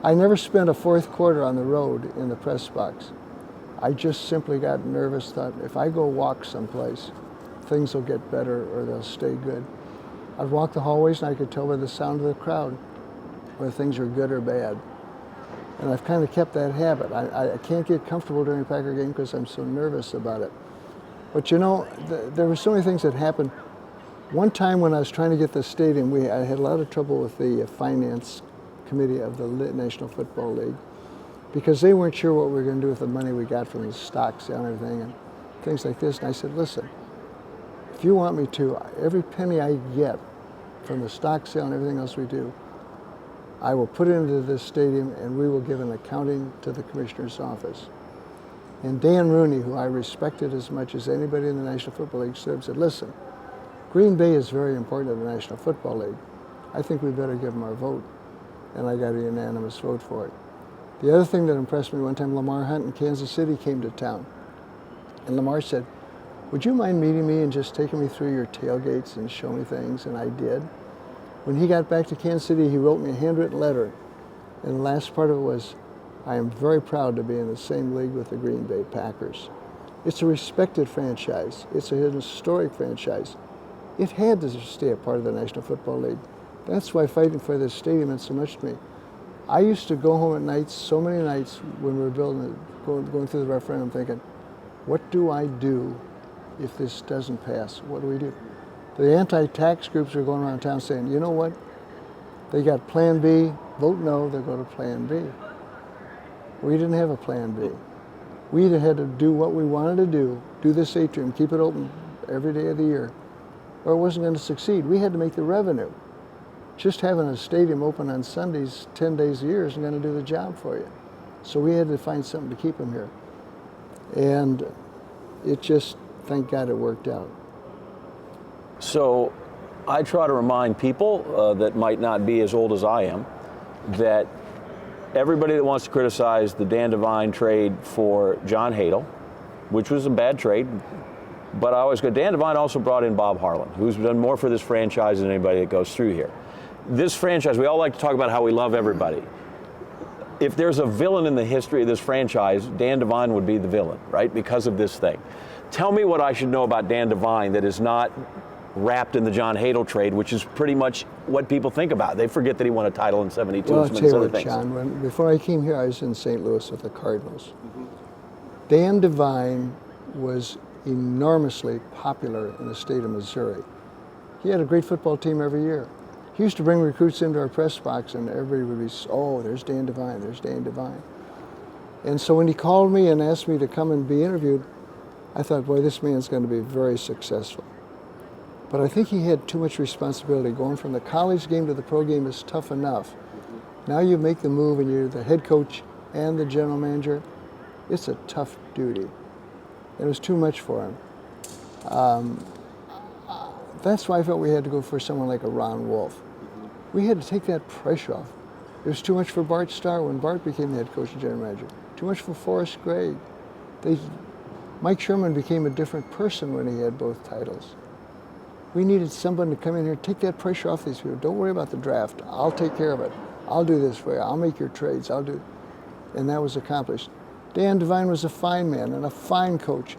I never spent a fourth quarter on the road in the press box. I just simply got nervous, thought if I go walk someplace, things will get better or they'll stay good. I'd walk the hallways and I could tell by the sound of the crowd whether things are good or bad. And I've kind of kept that habit. I can't get comfortable during a Packer game because I'm so nervous about it. But there were so many things that happened. One time when I was trying to get the stadium, I had a lot of trouble with the finance committee of the National Football League, because they weren't sure what we were going to do with the money we got from the stock sale and everything and things like this. And I said, listen, if you want me to, every penny I get from the stock sale and everything else we do, I will put it into this stadium and we will give an accounting to the commissioner's office. And Dan Rooney, who I respected as much as anybody in the National Football League, stood up and said, listen, Green Bay is very important to the National Football League. I think we better give them our vote. And I got a unanimous vote for it. The other thing that impressed me, one time Lamar Hunt in Kansas City came to town. And Lamar said, would you mind meeting me and just taking me through your tailgates and show me things? And I did. When he got back to Kansas City, he wrote me a handwritten letter. And the last part of it was, I am very proud to be in the same league with the Green Bay Packers. It's a respected franchise. It's a historic franchise. It had to stay a part of the National Football League. That's why fighting for this stadium meant so much to me. I used to go home at nights, so many nights when we were building it, going through the referendum, thinking, what do I do if this doesn't pass? What do we do? The anti-tax groups are going around town saying, you know what? They got Plan B, vote no, they'll go to Plan B. We didn't have a Plan B. We either had to do what we wanted to do this atrium, keep it open every day of the year, or it wasn't going to succeed. We had to make the revenue. Just having a stadium open on Sundays 10 days a year isn't going to do the job for you. So we had to find something to keep them here. And it just, thank God it worked out. So I try to remind people that might not be as old as I am that everybody that wants to criticize the Dan Devine trade for John Hadel, which was a bad trade, but I always go, Dan Devine also brought in Bob Harlan, who's done more for this franchise than anybody that goes through here. This franchise, we all like to talk about how we love everybody. If there's a villain in the history of this franchise, Dan Devine would be the villain, right? Because of this thing. Tell me what I should know about Dan Devine that is not wrapped in the John Hadel trade, which is pretty much what people think about. They forget that he won a title in '72 Well, I'll and tell you other what, things. John, before I came here, I was in St. Louis with the Cardinals. Dan Devine was enormously popular in the state of Missouri. He had a great football team every year. He used to bring recruits into our press box and everybody would be, oh, there's Dan Devine, there's Dan Devine. And so when he called me and asked me to come and be interviewed, I thought, boy, this man's going to be very successful. But I think he had too much responsibility. Going from the college game to the pro game is tough enough. Now you make the move and you're the head coach and the general manager. It's a tough duty. It was too much for him. That's why I felt we had to go for someone like a Ron Wolf. We had to take that pressure off. It was too much for Bart Starr when Bart became the head coach and general manager. Too much for Forrest Gregg. Mike Sherman became a different person when he had both titles. We needed someone to come in here, take that pressure off these people. Don't worry about the draft. I'll take care of it. I'll do this for you. I'll make your trades. I'll do. And that was accomplished. Dan Devine was a fine man and a fine coach.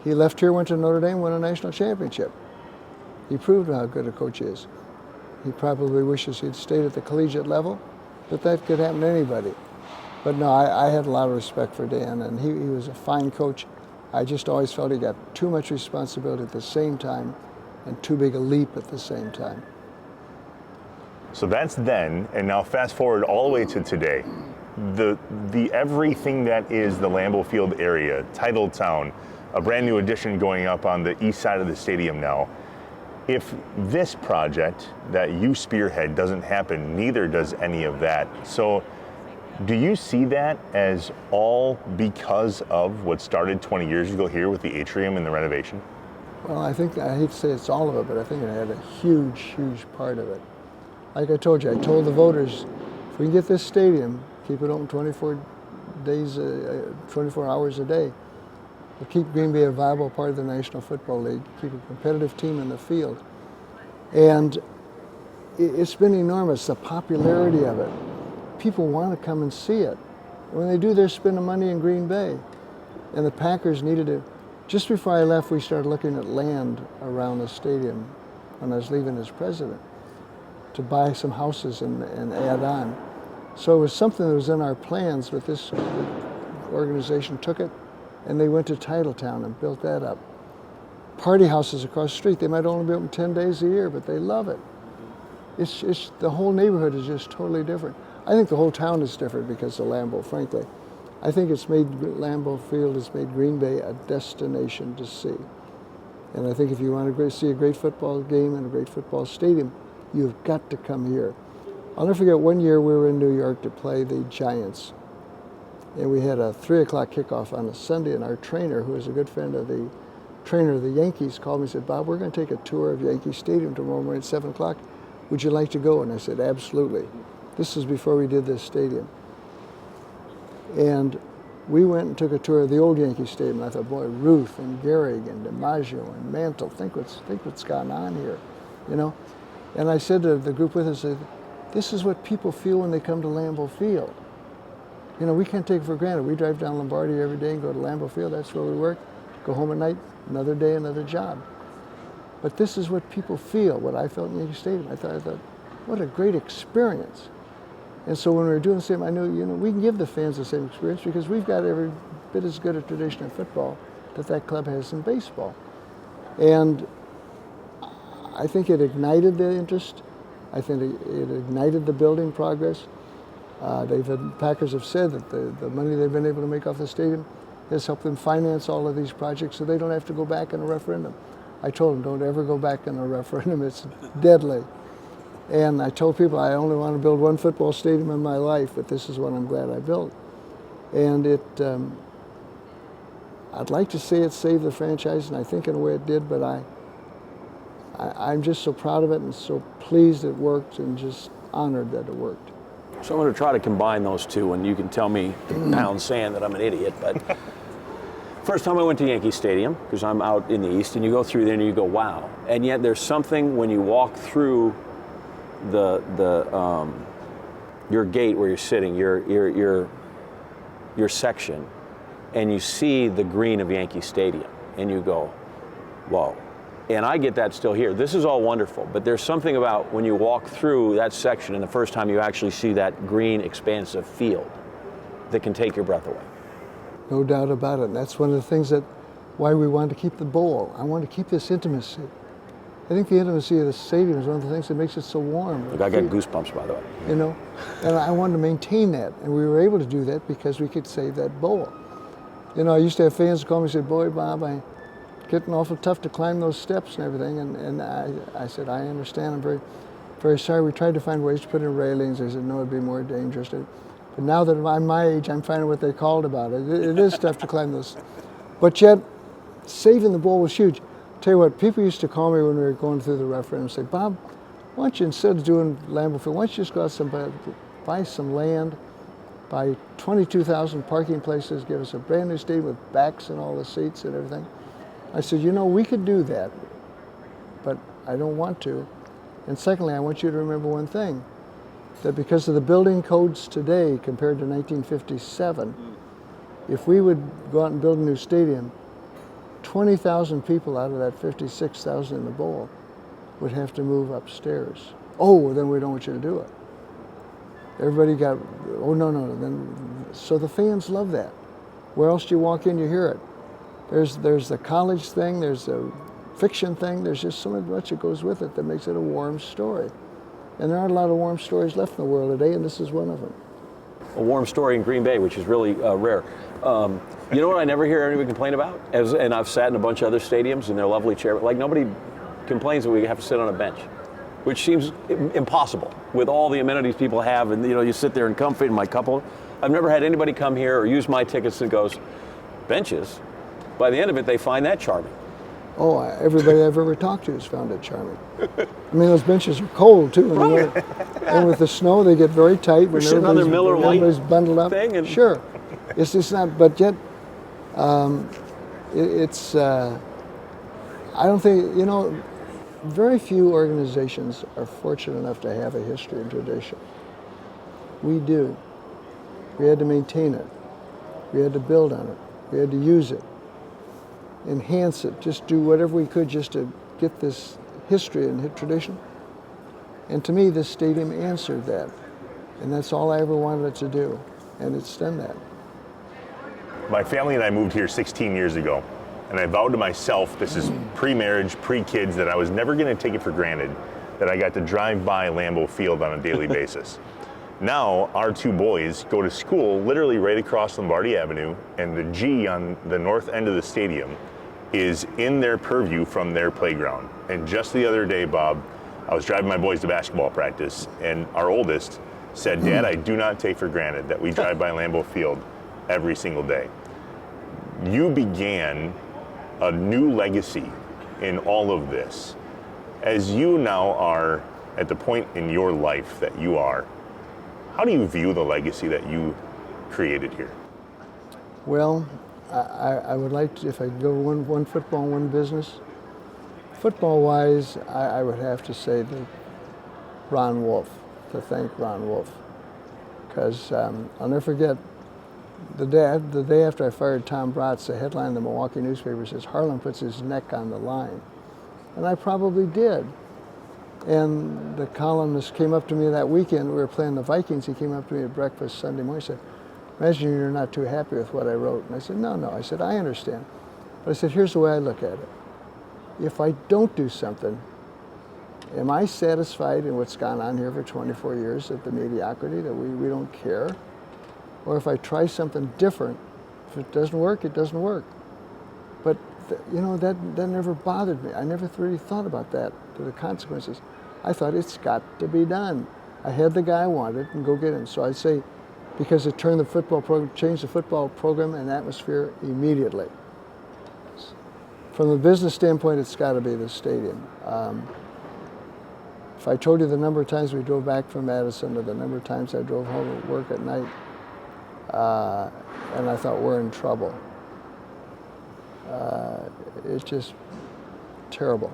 He left here, went to Notre Dame, won a national championship. He proved how good a coach is. He probably wishes he'd stayed at the collegiate level, but that could happen to anybody. But no, I had a lot of respect for Dan, and he was a fine coach. I just always felt he got too much responsibility at the same time and too big a leap at the same time. So that's then, and now fast forward all the way to today. The everything that is the Lambeau Field area, title town, a brand new addition going up on the east side of the stadium now. If this project that you spearhead doesn't happen, neither does any of that. So do you see that as all because of what started 20 years ago here with the atrium and the renovation? Well, I hate to say it's all of it, but I think it had a huge, huge part of it. Like I told you, I told the voters, if we can get this stadium, keep it open 24 hours a day, we'll keep Green Bay a viable part of the National Football League, keep a competitive team in the field. And it's been enormous, the popularity of it. People want to come and see it. When they do, they're spending money in Green Bay. And the Packers needed to. Just before I left, we started looking at land around the stadium when I was leaving as president to buy some houses and add on. So it was something that was in our plans, but this organization took it and they went to Titletown and built that up. Party houses across the street, they might only be open 10 days a year, but they love it. It's the whole neighborhood is just totally different. I think the whole town is different because of Lambeau, frankly. I think Lambeau Field has made Green Bay a destination to see. And I think if you want to see a great football game and a great football stadium, you've got to come here. I'll never forget one year we were in New York to play the Giants. And we had a 3 o'clock kickoff on a Sunday, and our trainer, who was a good friend of the trainer of the Yankees, called me and said, Bob, we're going to take a tour of Yankee Stadium tomorrow morning at 7 o'clock. Would you like to go? And I said, absolutely. This is before we did this stadium. And we went and took a tour of the old Yankee Stadium. And I thought, boy, Ruth and Gehrig and DiMaggio and Mantle, think what's gone on here, you know? And I said to the group with us, this is what people feel when they come to Lambeau Field. You know, we can't take it for granted. We drive down Lombardi every day and go to Lambeau Field. That's where we work. Go home at night, another day, another job. But this is what people feel, what I felt in Yankee Stadium. I thought, what a great experience. And so when we were doing the same, I knew, you know, we can give the fans the same experience because we've got every bit as good a tradition in football that club has in baseball. And I think it ignited the interest. I think it ignited the building progress. Packers have said that the money they've been able to make off the stadium has helped them finance all of these projects so they don't have to go back in a referendum. I told them, don't ever go back in a referendum, it's deadly. And I told people I only want to build one football stadium in my life, but this is one I'm glad I built. And I'd like to say it saved the franchise, and I think in a way it did, but I'm just so proud of it and so pleased it worked and just honored that it worked. So I'm going to try to combine those two, and you can tell me pound sand that I'm an idiot, but first time I went to Yankee Stadium, because I'm out in the East, and you go through there and you go, wow. And yet there's something when you walk through your gate where you're sitting, your section, and you see the green of Yankee Stadium, and you go, whoa. And I get that still here. This is all wonderful, but there's something about when you walk through that section and the first time you actually see that green, expansive field that can take your breath away. No doubt about it. And that's one of the things why we wanted to keep the bowl. I wanted to keep this intimacy. I think the intimacy of the stadium is one of the things that makes it so warm. Look, I got goosebumps, by the way. You know, and I wanted to maintain that, and we were able to do that because we could save that bowl. You know, I used to have fans call me and say, boy, Bob, I'm getting awful tough to climb those steps and everything. And I said, I understand. I'm very, very sorry. We tried to find ways to put in railings. They said, no, it'd be more dangerous. But now that I'm my age, I'm finding what they called about it. It is tough to climb those. But yet, saving the bowl was huge. Tell you what, people used to call me when we were going through the referendum and say, Bob, why don't you, instead of doing Lambeau Field, why don't you just go out and buy some land, buy 22,000 parking places, give us a brand new stadium with backs and all the seats and everything. I said, you know, we could do that, but I don't want to. And secondly, I want you to remember one thing, that because of the building codes today compared to 1957, if we would go out and build a new stadium, 20,000 people out of that 56,000 in the bowl would have to move upstairs. Oh, well, then we don't want you to do it. Everybody got, oh, no. Then, so the fans love that. Where else do you walk in, you hear it. There's the college thing, there's the fiction thing, there's just so much that goes with it that makes it a warm story. And there aren't a lot of warm stories left in the world today, and this is one of them. A warm story in Green Bay, which is really rare. You know what I never hear anybody complain about? And I've sat in a bunch of other stadiums and they're lovely chairs. Like nobody complains that we have to sit on a bench, which seems impossible with all the amenities people have. And you know, you sit there in comfort in my couple. I've never had anybody come here or use my tickets and goes, benches? By the end of it, they find that charming. Oh, everybody I've ever talked to has found it charming. I mean, those benches are cold too. And with the snow, they get very tight when everybody's bundled up. Thing sure, it's just not. But yet, I don't think, you know, very few organizations are fortunate enough to have a history and tradition. We do. We had to maintain it. We had to build on it. We had to use it. Enhance it, just do whatever we could just to get this history and tradition. And to me, this stadium answered that. And that's all I ever wanted it to do. And it's done that. My family and I moved here 16 years ago. And I vowed to myself, this is pre-marriage, pre-kids, that I was never going to take it for granted that I got to drive by Lambeau Field on a daily basis. Now, our two boys go to school literally right across Lombardi Avenue, and the G on the north end of the stadium is in their purview from their playground. And just the other day, Bob, I was driving my boys to basketball practice, and our oldest said, Dad, I do not take for granted that we drive by Lambeau Field every single day. You began a new legacy in all of this. As you now are at the point in your life that you are, how do you view the legacy that you created here? Well, I would like to, if I could go one football, one business. Football-wise, I would have to say that Ron Wolf, to thank Ron Wolf. Because I'll never forget, the day after I fired Tom Bratz, the headline in the Milwaukee newspaper says, Harlan puts his neck on the line. And I probably did. And the columnist came up to me that weekend, we were playing the Vikings, he came up to me at breakfast Sunday morning and said, imagine you're not too happy with what I wrote. And I said, no. I said, I understand. But I said, here's the way I look at it. if I don't do something, am I satisfied in what's gone on here for 24 years at the mediocrity, that we don't care? Or if I try something different, if it doesn't work, it doesn't work. But that never bothered me. I never really thought about that, to the consequences. I thought it's got to be done. I had the guy I wanted, and go get him. So I'd say, because it turned the football program, changed the football program and atmosphere immediately. From the business standpoint, it's got to be the stadium. If I told you the number of times we drove back from Madison or the number of times I drove home at work at night, and I thought we're in trouble. It's just terrible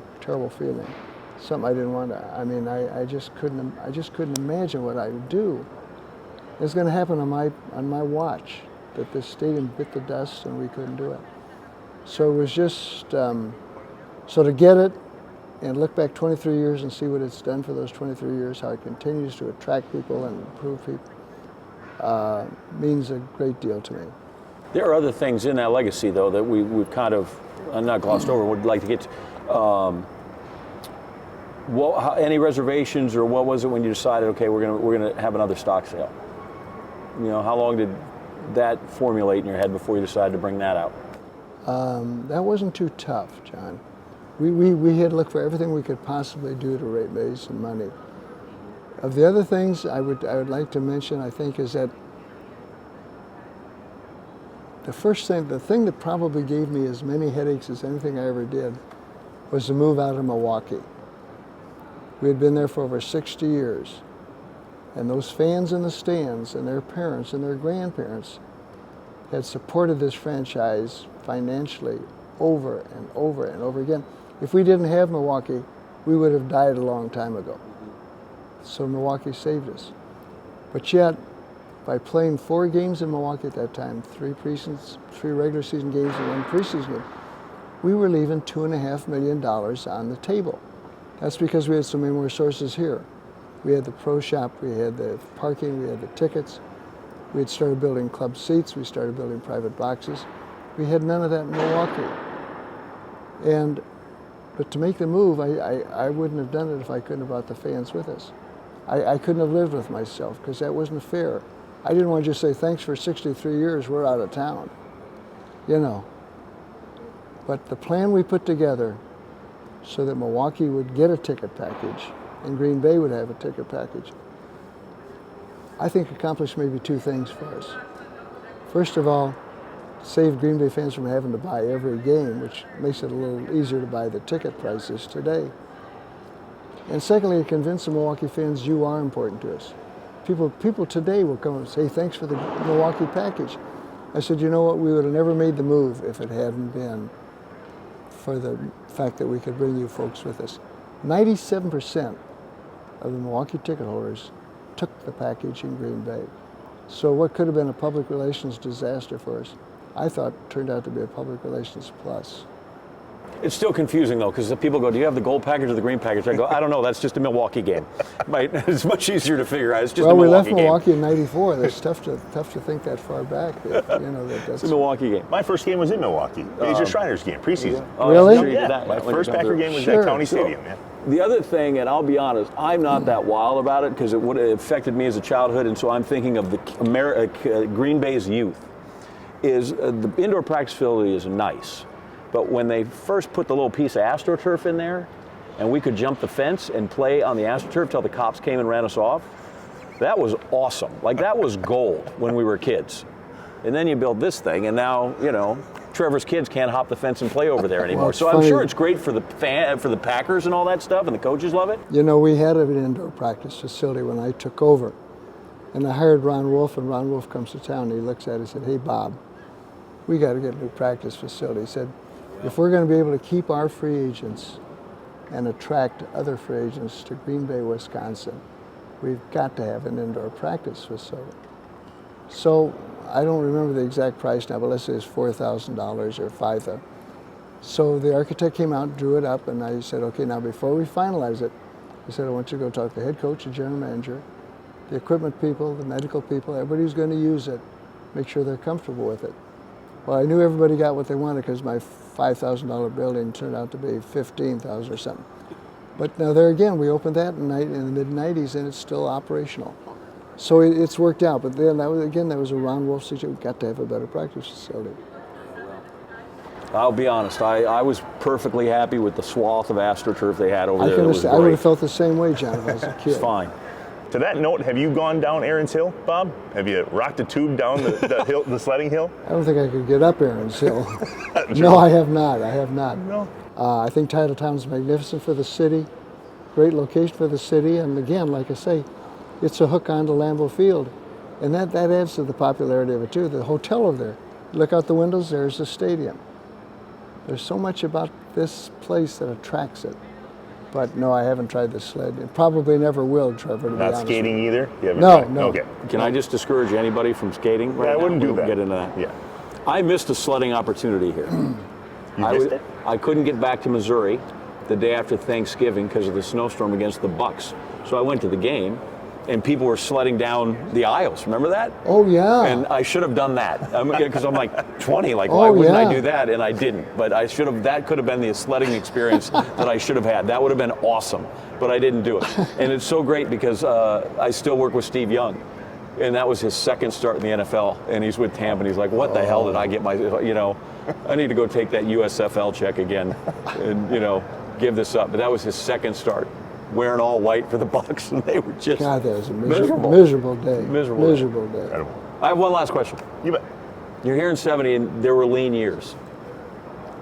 feeling. Something I didn't want to. I mean, I just couldn't imagine what I would do. It's going to happen on my watch, that this stadium bit the dust and we couldn't do it. So it was just so to get it and look back 23 years and see what it's done for those 23 years, how it continues to attract people and improve people, means a great deal to me. There are other things in that legacy, though, that we've kind of not glossed over. Would like to get to. Any reservations, or what was it when you decided, okay, we're gonna have another stock sale? How long did that formulate in your head before you decided to bring that out? That wasn't too tough, John. We had to look for everything we could possibly do to raise some money. Of the other things I would like to mention, I think, is that the thing that probably gave me as many headaches as anything I ever did was to move out of Milwaukee. We had been there for over 60 years. And those fans in the stands and their parents and their grandparents had supported this franchise financially over and over and over again. If we didn't have Milwaukee, we would have died a long time ago. So Milwaukee saved us. But yet, by playing 4 games in Milwaukee at that time, 3 regular season games and 1 preseason game, we were leaving $2.5 million on the table. That's because we had so many more sources here. We had the pro shop, we had the parking, we had the tickets. We had started building club seats, we started building private boxes. We had none of that in Milwaukee. But to make the move, I wouldn't have done it if I couldn't have brought the fans with us. I couldn't have lived with myself, because that wasn't fair. I didn't want to just say, thanks for 63 years, we're out of town. But the plan we put together so that Milwaukee would get a ticket package and Green Bay would have a ticket package, I think accomplished maybe 2 things for us. First of all, saved Green Bay fans from having to buy every game, which makes it a little easier to buy the ticket prices today. And secondly, it convinced the Milwaukee fans you are important to us. People today will come and say, thanks for the Milwaukee package. I said, you know what, we would have never made the move if it hadn't been for the fact that we could bring you folks with us. 97% of the Milwaukee ticket holders took the package in Green Bay. So what could have been a public relations disaster for us, I thought turned out to be a public relations plus. It's still confusing, though, because people go, do you have the gold package or the green package? I go, I don't know, that's just a Milwaukee game. It's much easier to figure out. It's just a Milwaukee game. Well, we left Milwaukee in '94. That's tough to think that far back. It's a Milwaukee game. My first game was in Milwaukee. Asia Shriners game, preseason. Really? Sure, Yeah, my first Packer game was at County Stadium. Yeah. The other thing, and I'll be honest, I'm not that wild about it because it would have affected me as a childhood, and so I'm thinking of the Green Bay's youth. Is the indoor practice facility is nice, but when they first put the little piece of AstroTurf in there, and we could jump the fence and play on the AstroTurf till the cops came and ran us off, that was awesome. Like, that was gold when we were kids. And then you build this thing, and now, Trevor's kids can't hop the fence and play over there anymore. Well, so I'm sure it's great for the Packers and all that stuff, and the coaches love it. We had an indoor practice facility when I took over, and I hired Ron Wolf, and Ron Wolf comes to town, and he looks at it and said, hey, Bob, we got to get a new practice facility. He said, if we're going to be able to keep our free agents and attract other free agents to Green Bay, Wisconsin, we've got to have an indoor practice facility. So I don't remember the exact price now, but let's say it's $4,000 or $5,000. So the architect came out, drew it up, and I said, okay, now before we finalize it, I said, I want you to go talk to the head coach, the general manager, the equipment people, the medical people, everybody who's going to use it, make sure they're comfortable with it. Well, I knew everybody got what they wanted because my $5,000 building turned out to be $15,000 or something. But now there again, we opened that in the mid-'90s, and it's still operational. So it's worked out. But then that was a Ron Wolf situation. We got to have a better practice facility. I'll be honest, I was perfectly happy with the swath of AstroTurf they had over I there. It was I would great. have felt the same way, John, if I was a kid. It's fine. To that note, have you gone down Aaron's Hill, Bob? Have you rocked a tube down the hill, the sledding hill? I don't think I could get up Aaron's Hill. No, I have not. I have not. No. I think Titletown's magnificent for the city, great location for the city, and again, like I say, it's a hook onto Lambeau Field, and that adds to the popularity of it too. The hotel over there, look out the windows, there's the stadium. There's so much about this place that attracts it. But no, I haven't tried the sled. And probably never will, Trevor, to be Not honest. skating either? You haven't No, tried? no. Okay. Can I just discourage anybody from skating right Yeah, I now? wouldn't We do won't that. Get into that. Yeah. I missed a sledding opportunity here. You missed it? I couldn't get back to Missouri the day after Thanksgiving because of the snowstorm against the Bucks. So I went to the game, and people were sledding down the aisles. Remember that? Oh, yeah. And I should have done that because I'm like 20. Like, why wouldn't I do that? And I didn't. But I should have. That could have been the sledding experience that I should have had. That would have been awesome. But I didn't do it. And it's so great because I still work with Steve Young, and that was his second start in the NFL. And he's with Tampa, and he's like, "What the hell did I get my? I need to go take that USFL check again, and give this up." But that was his second start. Wearing all white for the Bucks, and they were just God, that was a miserable. miserable day. Miserable day. Incredible. I have one last question. You bet. You're here in 70, and there were lean years.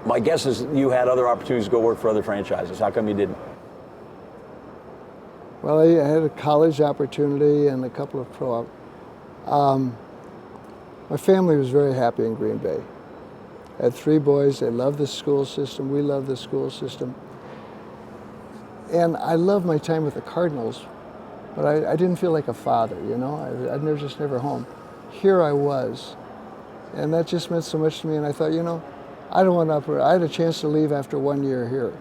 My guess is you had other opportunities to go work for other franchises. How come you didn't? Well, I had a college opportunity and a couple of pro. My family was very happy in Green Bay. I had 3 boys. They loved the school system. We loved the school system. And I loved my time with the Cardinals, but I didn't feel like a father, I was just never home. Here I was, and that just meant so much to me, and I thought, I don't want to, I had a chance to leave after 1 year here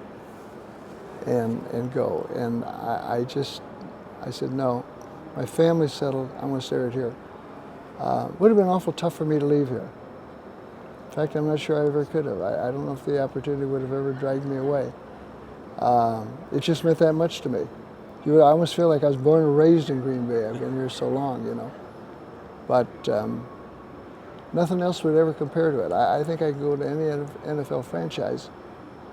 and go, and I said, no, my family's settled, I'm going to stay right here. Would have been awful tough for me to leave here. In fact, I'm not sure I ever could have. I don't know if the opportunity would have ever dragged me away. It just meant that much to me. I almost feel like I was born and raised in Green Bay. I've been here so long, But nothing else would ever compare to it. I think I could go to any NFL franchise,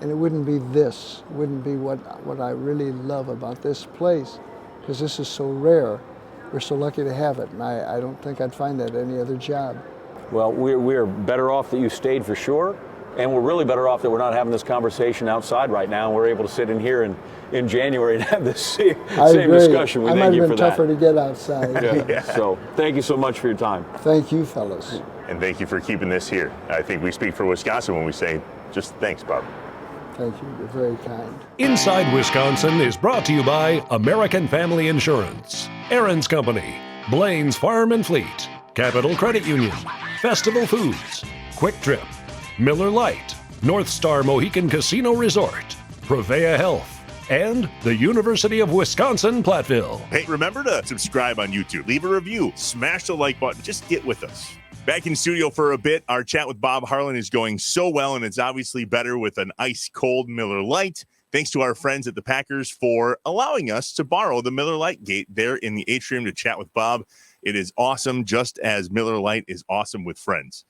and it wouldn't be this. It wouldn't be what I really love about this place, because this is so rare. We're so lucky to have it, and I don't think I'd find that at any other job. Well, we're better off that you stayed for sure. And we're really better off that we're not having this conversation outside right now. We're able to sit in here in January and have this same discussion. We I might thank you have for been tougher to get outside. Yeah. So thank you so much for your time. Thank you, fellas. And thank you for keeping this here. I think we speak for Wisconsin when we say just thanks, Bob. Thank you. You're very kind. Inside Wisconsin is brought to you by American Family Insurance, Aaron's Company, Blaine's Farm and Fleet, Capital Credit Union, Festival Foods, Quick Trip, Miller Lite, North Star Mohican Casino Resort, Prevea Health, and the University of Wisconsin-Platteville. Hey, remember to subscribe on YouTube, leave a review, smash the like button, just get with us. Back in studio for a bit, our chat with Bob Harlan is going so well, and it's obviously better with an ice-cold Miller Lite. Thanks to our friends at the Packers for allowing us to borrow the Miller Lite gate there in the atrium to chat with Bob. It is awesome, just as Miller Lite is awesome with friends.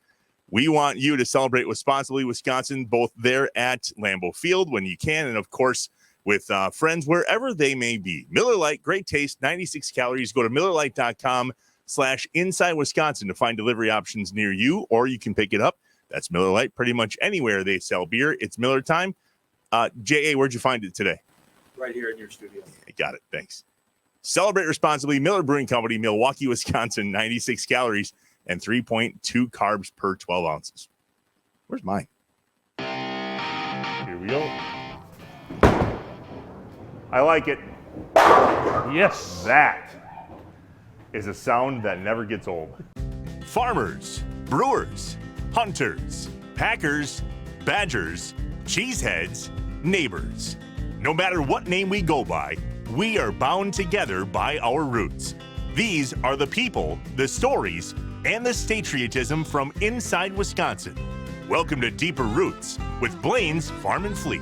We want you to celebrate responsibly, Wisconsin, both there at Lambeau Field when you can, and of course, with friends wherever they may be. Miller Lite, great taste, 96 calories. Go to MillerLite.com/Inside Wisconsin to find delivery options near you, or you can pick it up. That's Miller Lite pretty much anywhere they sell beer. It's Miller time. J.A., where'd you find it today? Right here in your studio. Got it. Thanks. Celebrate responsibly. Miller Brewing Company, Milwaukee, Wisconsin, 96 calories. And 3.2 carbs per 12 ounces. Where's mine? Here we go. I like it. Yes. That is a sound that never gets old. Farmers, brewers, hunters, packers, badgers, cheeseheads, neighbors. No matter what name we go by, we are bound together by our roots. These are the people, the stories, and the patriotism from inside Wisconsin. Welcome to Deeper Roots with Blaine's Farm and Fleet.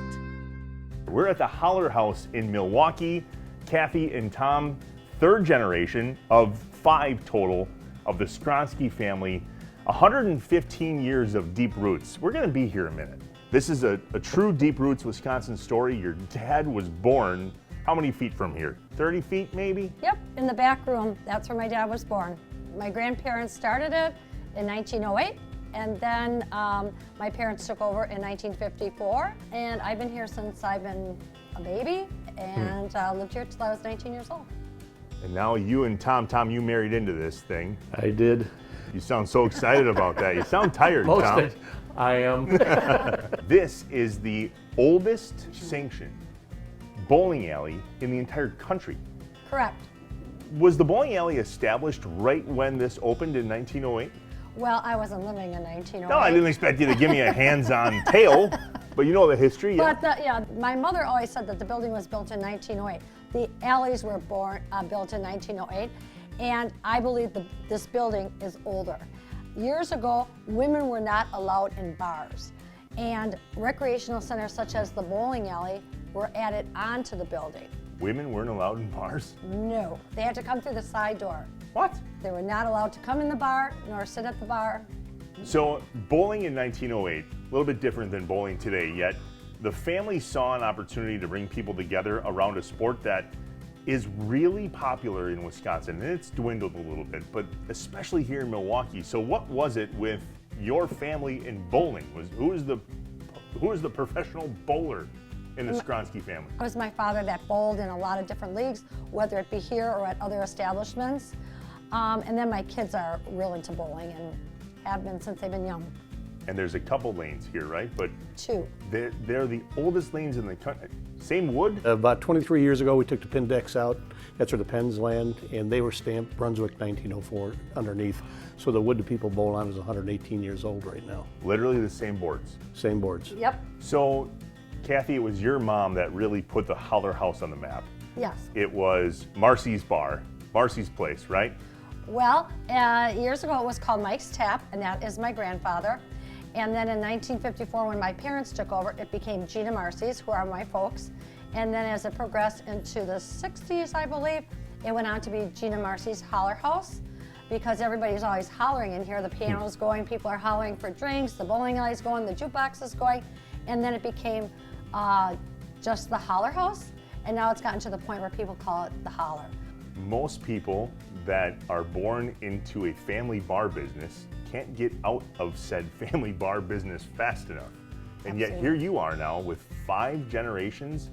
We're at the Holler House in Milwaukee. Kathy and Tom, third generation of 5 total of the Skronsky family, 115 years of deep roots. We're going to be here a minute. This is a true deep roots Wisconsin story. Your dad was born how many feet from here? 30 feet maybe? Yep, in the back room. That's where my dad was born. My grandparents started it in 1908, and then my parents took over in 1954, and I've been here since I've been a baby, and lived here till I was 19 years old. And now you and Tom, you married into this thing. I did. You sound so excited about that. You sound tired, Most Tom. I am. This is the oldest sanctioned bowling alley in the entire country. Correct. Was the bowling alley established right when this opened in 1908? Well, I wasn't living in 1908. No, I didn't expect you to give me a hands-on tale, but you know the history. Yeah. But my mother always said that the building was built in 1908. The alleys were built in 1908, and I believe this building is older. Years ago, women were not allowed in bars, and recreational centers such as the bowling alley were added onto the building. Women weren't allowed in bars? No, they had to come through the side door. What? They were not allowed to come in the bar nor sit at the bar. So bowling in 1908, a little bit different than bowling today, yet the family saw an opportunity to bring people together around a sport that is really popular in Wisconsin, and it's dwindled a little bit, but especially here in Milwaukee. So what was it with your family in bowling? Who was the professional bowler in the Skronsky family? It was my father that bowled in a lot of different leagues, whether it be here or at other establishments. And then my kids are real into bowling and have been since they've been young. And there's a couple lanes here, right? But 2. they're the oldest lanes in the country. Same wood? About 23 years ago, we took the pin decks out. That's where the pens land, and they were stamped Brunswick 1904 underneath. So the wood that people bowl on is 118 years old right now. Literally the same boards. Same boards. Yep. So, Kathy, it was your mom that really put the Holler House on the map. Yes. It was Marcy's Bar, Marcy's Place, right? Well, years ago it was called Mike's Tap, and that is my grandfather. And then in 1954, when my parents took over, it became Gina Marcy's, who are my folks. And then as it progressed into the 60s, I believe, it went on to be Gina Marcy's Holler House, because everybody's always hollering in here. The piano's going, people are hollering for drinks, the bowling alley's going, the jukebox is going. And then it became just the Holler House, and now it's gotten to the point where people call it the Holler. Most people that are born into a family bar business can't get out of said family bar business fast enough. And yet here you are now with 5 generations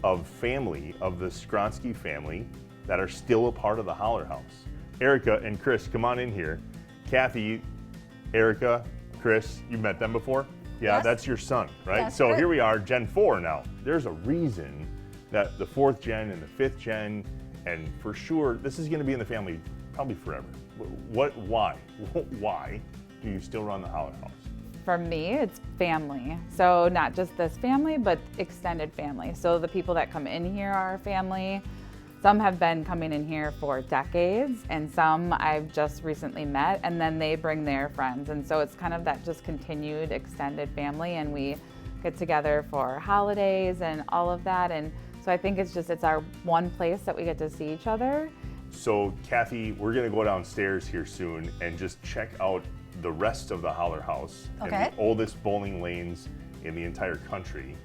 of family, of the Skronsky family, that are still a part of the Holler House. Erica and Chris, come on in here. Kathy, Erica, Chris, you've met them before? Yeah, Yes. That's your son, right? That's so right. here we are, Gen 4 now. There's a reason that the 4th gen and the 5th gen, and for sure, this is gonna be in the family probably forever. Why do you still run the Holler House? For me, it's family. So not just this family, but extended family. So the people that come in here are family. Some have been coming in here for decades, and some I've just recently met, and then they bring their friends. And so it's kind of that just continued extended family, and we get together for holidays and all of that. And so I think it's our one place that we get to see each other. So Kathy, we're gonna go downstairs here soon and just check out the rest of the Holler House Okay. and the oldest bowling lanes in the entire country.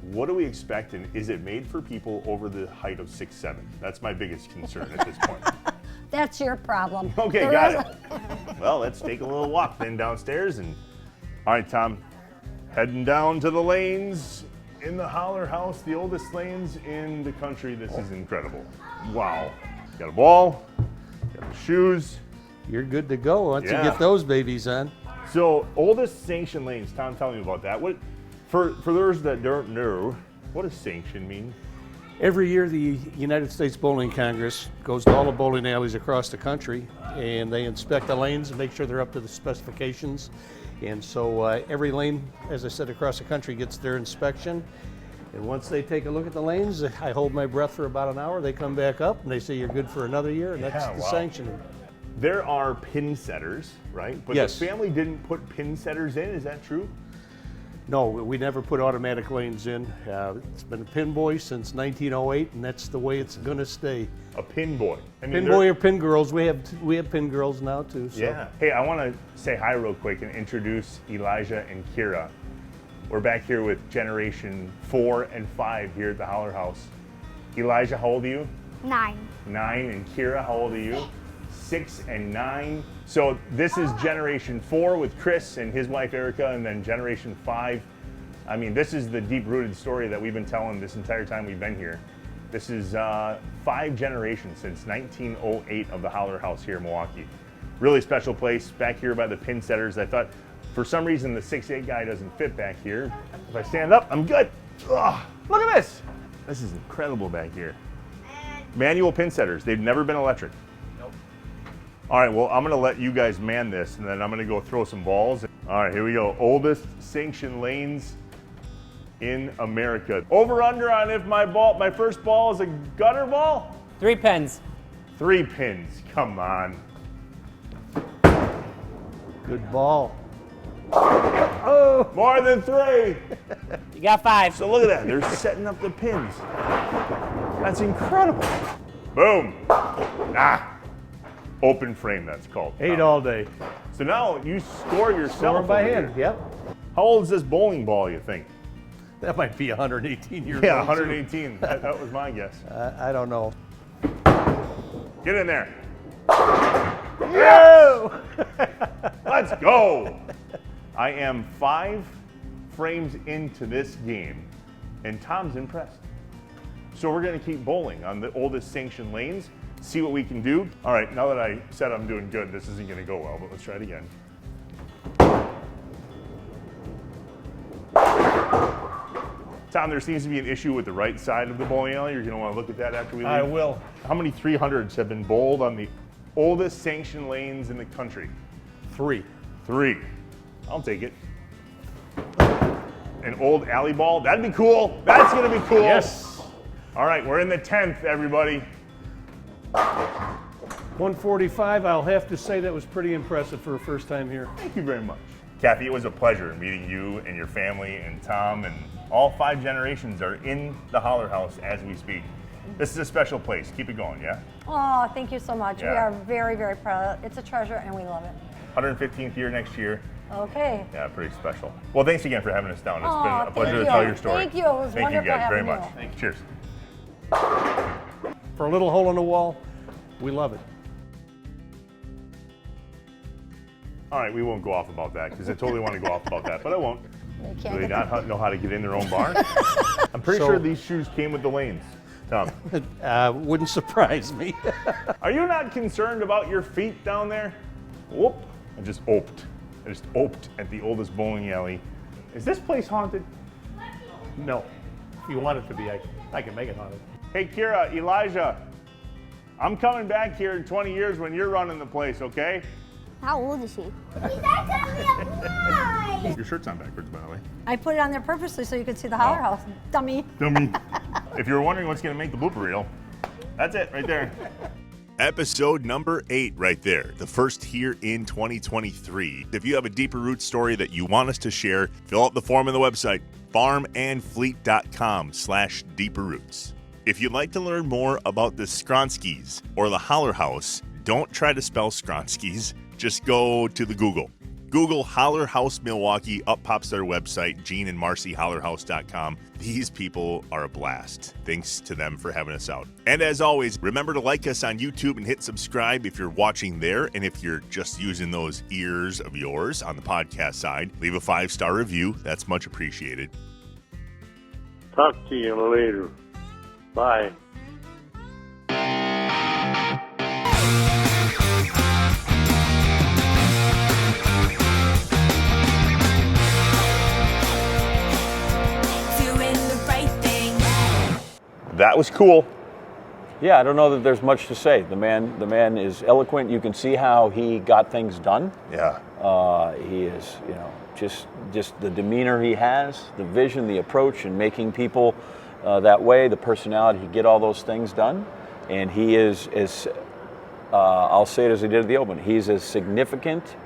What do we expect, and is it made for people over the height of 6'7"? That's my biggest concern at this point. That's your problem. Okay, The got rest- it. Well, let's take a little walk then downstairs. And all right, Tom, heading down to the lanes in the Holler House, the oldest lanes in the country. This is incredible. Wow. Got a ball, got the shoes. You're good to go once Yeah. you get those babies on. So, oldest sanctioned lanes. Tom, tell me about that. What, for those that don't know, what does sanction mean? Every year, the United States Bowling Congress goes to all the bowling alleys across the country, and they inspect the lanes and make sure they're up to the specifications. And so every lane, as I said, across the country gets their inspection. And once they take a look at the lanes, I hold my breath for about an hour. They come back up and they say you're good for another year, and that's Yeah, the wow. sanctioning. there are pin setters, right? But Yes. the family didn't put pin setters in, is that true? No, we never put automatic lanes in. It's been a pin boy since 1908, and that's the way it's gonna stay. A pin boy. I mean, Pin boy or pin girls, we have pin girls now too. So. Yeah. Hey, I want to say hi real quick and introduce Elijah and Kira. We're back here with generation 4 and 5 here at the Holler House. Elijah, how old are you? 9. 9. And Kira, how old are you? 6 and 9. So this is generation 4 with Chris and his wife Erica, and then generation 5. I mean, this is the deep-rooted story that we've been telling this entire time we've been here. This is 5 generations since 1908 of the Holler House here in Milwaukee. Really special place back here by the pin setters. I thought for some reason the 6'8" guy doesn't fit back here. If I stand up, I'm good. Ugh, look at this. This is incredible back here. Manual pin setters. They've never been electric. Nope. All right, well, I'm gonna let you guys man this, and then I'm gonna go throw some balls. All right, here we go. Oldest sanctioned lanes in America. Over under on if my first ball is a gutter ball? 3 pins. 3 pins, come on. Good ball. Oh, more than 3. You got 5. So look at that, they're setting up the pins. That's incredible. Boom. Open frame, that's called. 8 all day. So now you score yourself. Score by over hand. here. Yep. How old is this bowling ball, you think? That might be 118 years Yeah, old. 118. That was my guess. I don't know. Get in there. Yeah! Let's go. I am 5 frames into this game, and Tom's impressed. So we're going to keep bowling on the oldest sanctioned lanes, see what we can do. All right, now that I said I'm doing good, this isn't going to go well, but let's try it again. Tom, there seems to be an issue with the right side of the bowling alley. You're going to want to look at that after we leave. I will. How many 300s have been bowled on the oldest sanctioned lanes in the country? 3. 3. I'll take it. An old alley ball? That'd be cool. That's going to be cool. Yes. All right, we're in the 10th, everybody. 145, I'll have to say that was pretty impressive for a first time here. Thank you very much. Kathy, it was a pleasure meeting you and your family and Tom, and all 5 generations are in the Holler House as we speak. This is a special place. Keep it going, yeah? Oh, thank you so much. We Yeah. are very, very proud. It's a treasure and we love it. 115th year next year. Okay. Yeah, pretty special. Well, thanks again for having us down. It's Aw, been a pleasure thank to you. tell your story. Thank you. It was Thank you wonderful guys very having much. you. Cheers. For a little hole in the wall, we love it. All right, we won't go off about that because I totally want to go off about that, but I won't. They Do can't they get not know how to get in their own bar? I'm pretty So- sure these shoes came with the lanes. Tom, Wouldn't surprise me. are you not concerned about your feet down there? Whoop. I just oped at the oldest bowling alley. Is this place haunted? No. If you want it to be, I can make it haunted. Hey, Kira, Elijah, I'm coming back here in 20 years when you're running the place, okay? How old is he? Your shirt's on backwards, by the way. I put it on there purposely so you could see the Holler House. Dummy. Dummy. If you were wondering what's going to make the blooper reel, that's it right there. Episode number 8 right there, the first here in 2023. If you have a deeper root story that you want us to share, fill out the form on the website, farmandfleet.com/deeperroots. If you'd like to learn more about the Skronskys or the Holler House, don't try to spell Skronskys, just go to the Google. Google Holler House Milwaukee, up pops their website, Gene and Marcy, hollerhouse.com. These people are a blast. Thanks to them for having us out. And as always, remember to like us on YouTube and hit subscribe if you're watching there. And if you're just using those ears of yours on the podcast side, leave a 5-star review. That's much appreciated. Talk to you later. Bye. That was cool. Yeah, I don't know that there's much to say. The man is eloquent. You can see how he got things done. Yeah. He is, just the demeanor he has, the vision, the approach, and making people that way, the personality to get all those things done. And he is as I'll say it as I did at the Open. He's as significant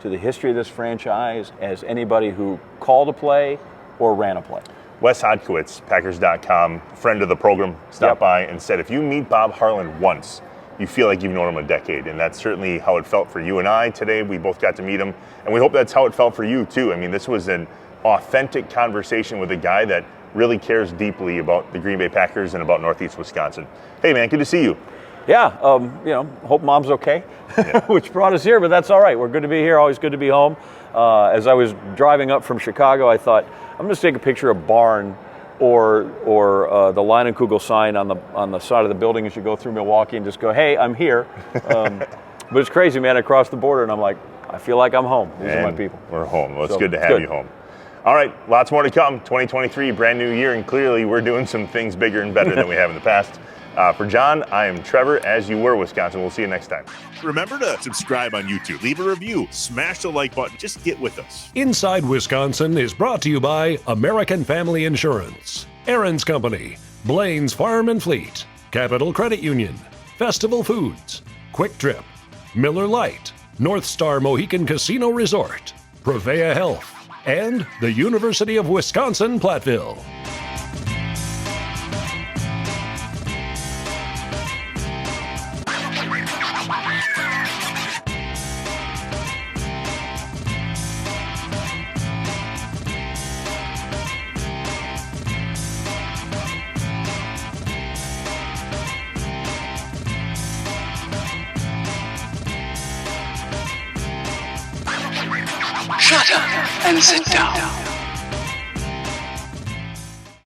to the history of this franchise as anybody who called a play or ran a play. Wes Hodkiewicz, Packers.com, friend of the program, stopped by and said, if you meet Bob Harlan once, you feel like you've known him a decade. And that's certainly how it felt for you and I today. We both got to meet him. And we hope that's how it felt for you, too. I mean, this was an authentic conversation with a guy that really cares deeply about the Green Bay Packers and about Northeast Wisconsin. Hey, man, good to see you. Yeah, hope mom's okay, which brought us here, but that's all right. We're good to be here, always good to be home. As I was driving up from Chicago, I thought, I'm going to take a picture of Barn or the Leinenkugel sign on the side of the building as you go through Milwaukee and just go, hey, I'm here. But it's crazy, man. I crossed the border and I'm like, I feel like I'm home. These are my people. We're home. Well, it's good to have you home. All right, lots more to come. 2023, brand new year, and clearly we're doing some things bigger and better than we have in the past. For John, I am Trevor, as you were, Wisconsin. We'll see you next time. Remember to subscribe on YouTube, leave a review, smash the like button, just get with us. Inside Wisconsin is brought to you by American Family Insurance, Aaron's Company, Blaine's Farm and Fleet, Capital Credit Union, Festival Foods, Quick Trip, Miller Lite, North Star Mohican Casino Resort, Prevea Health, and the University of Wisconsin-Platteville. Shut up and sit down.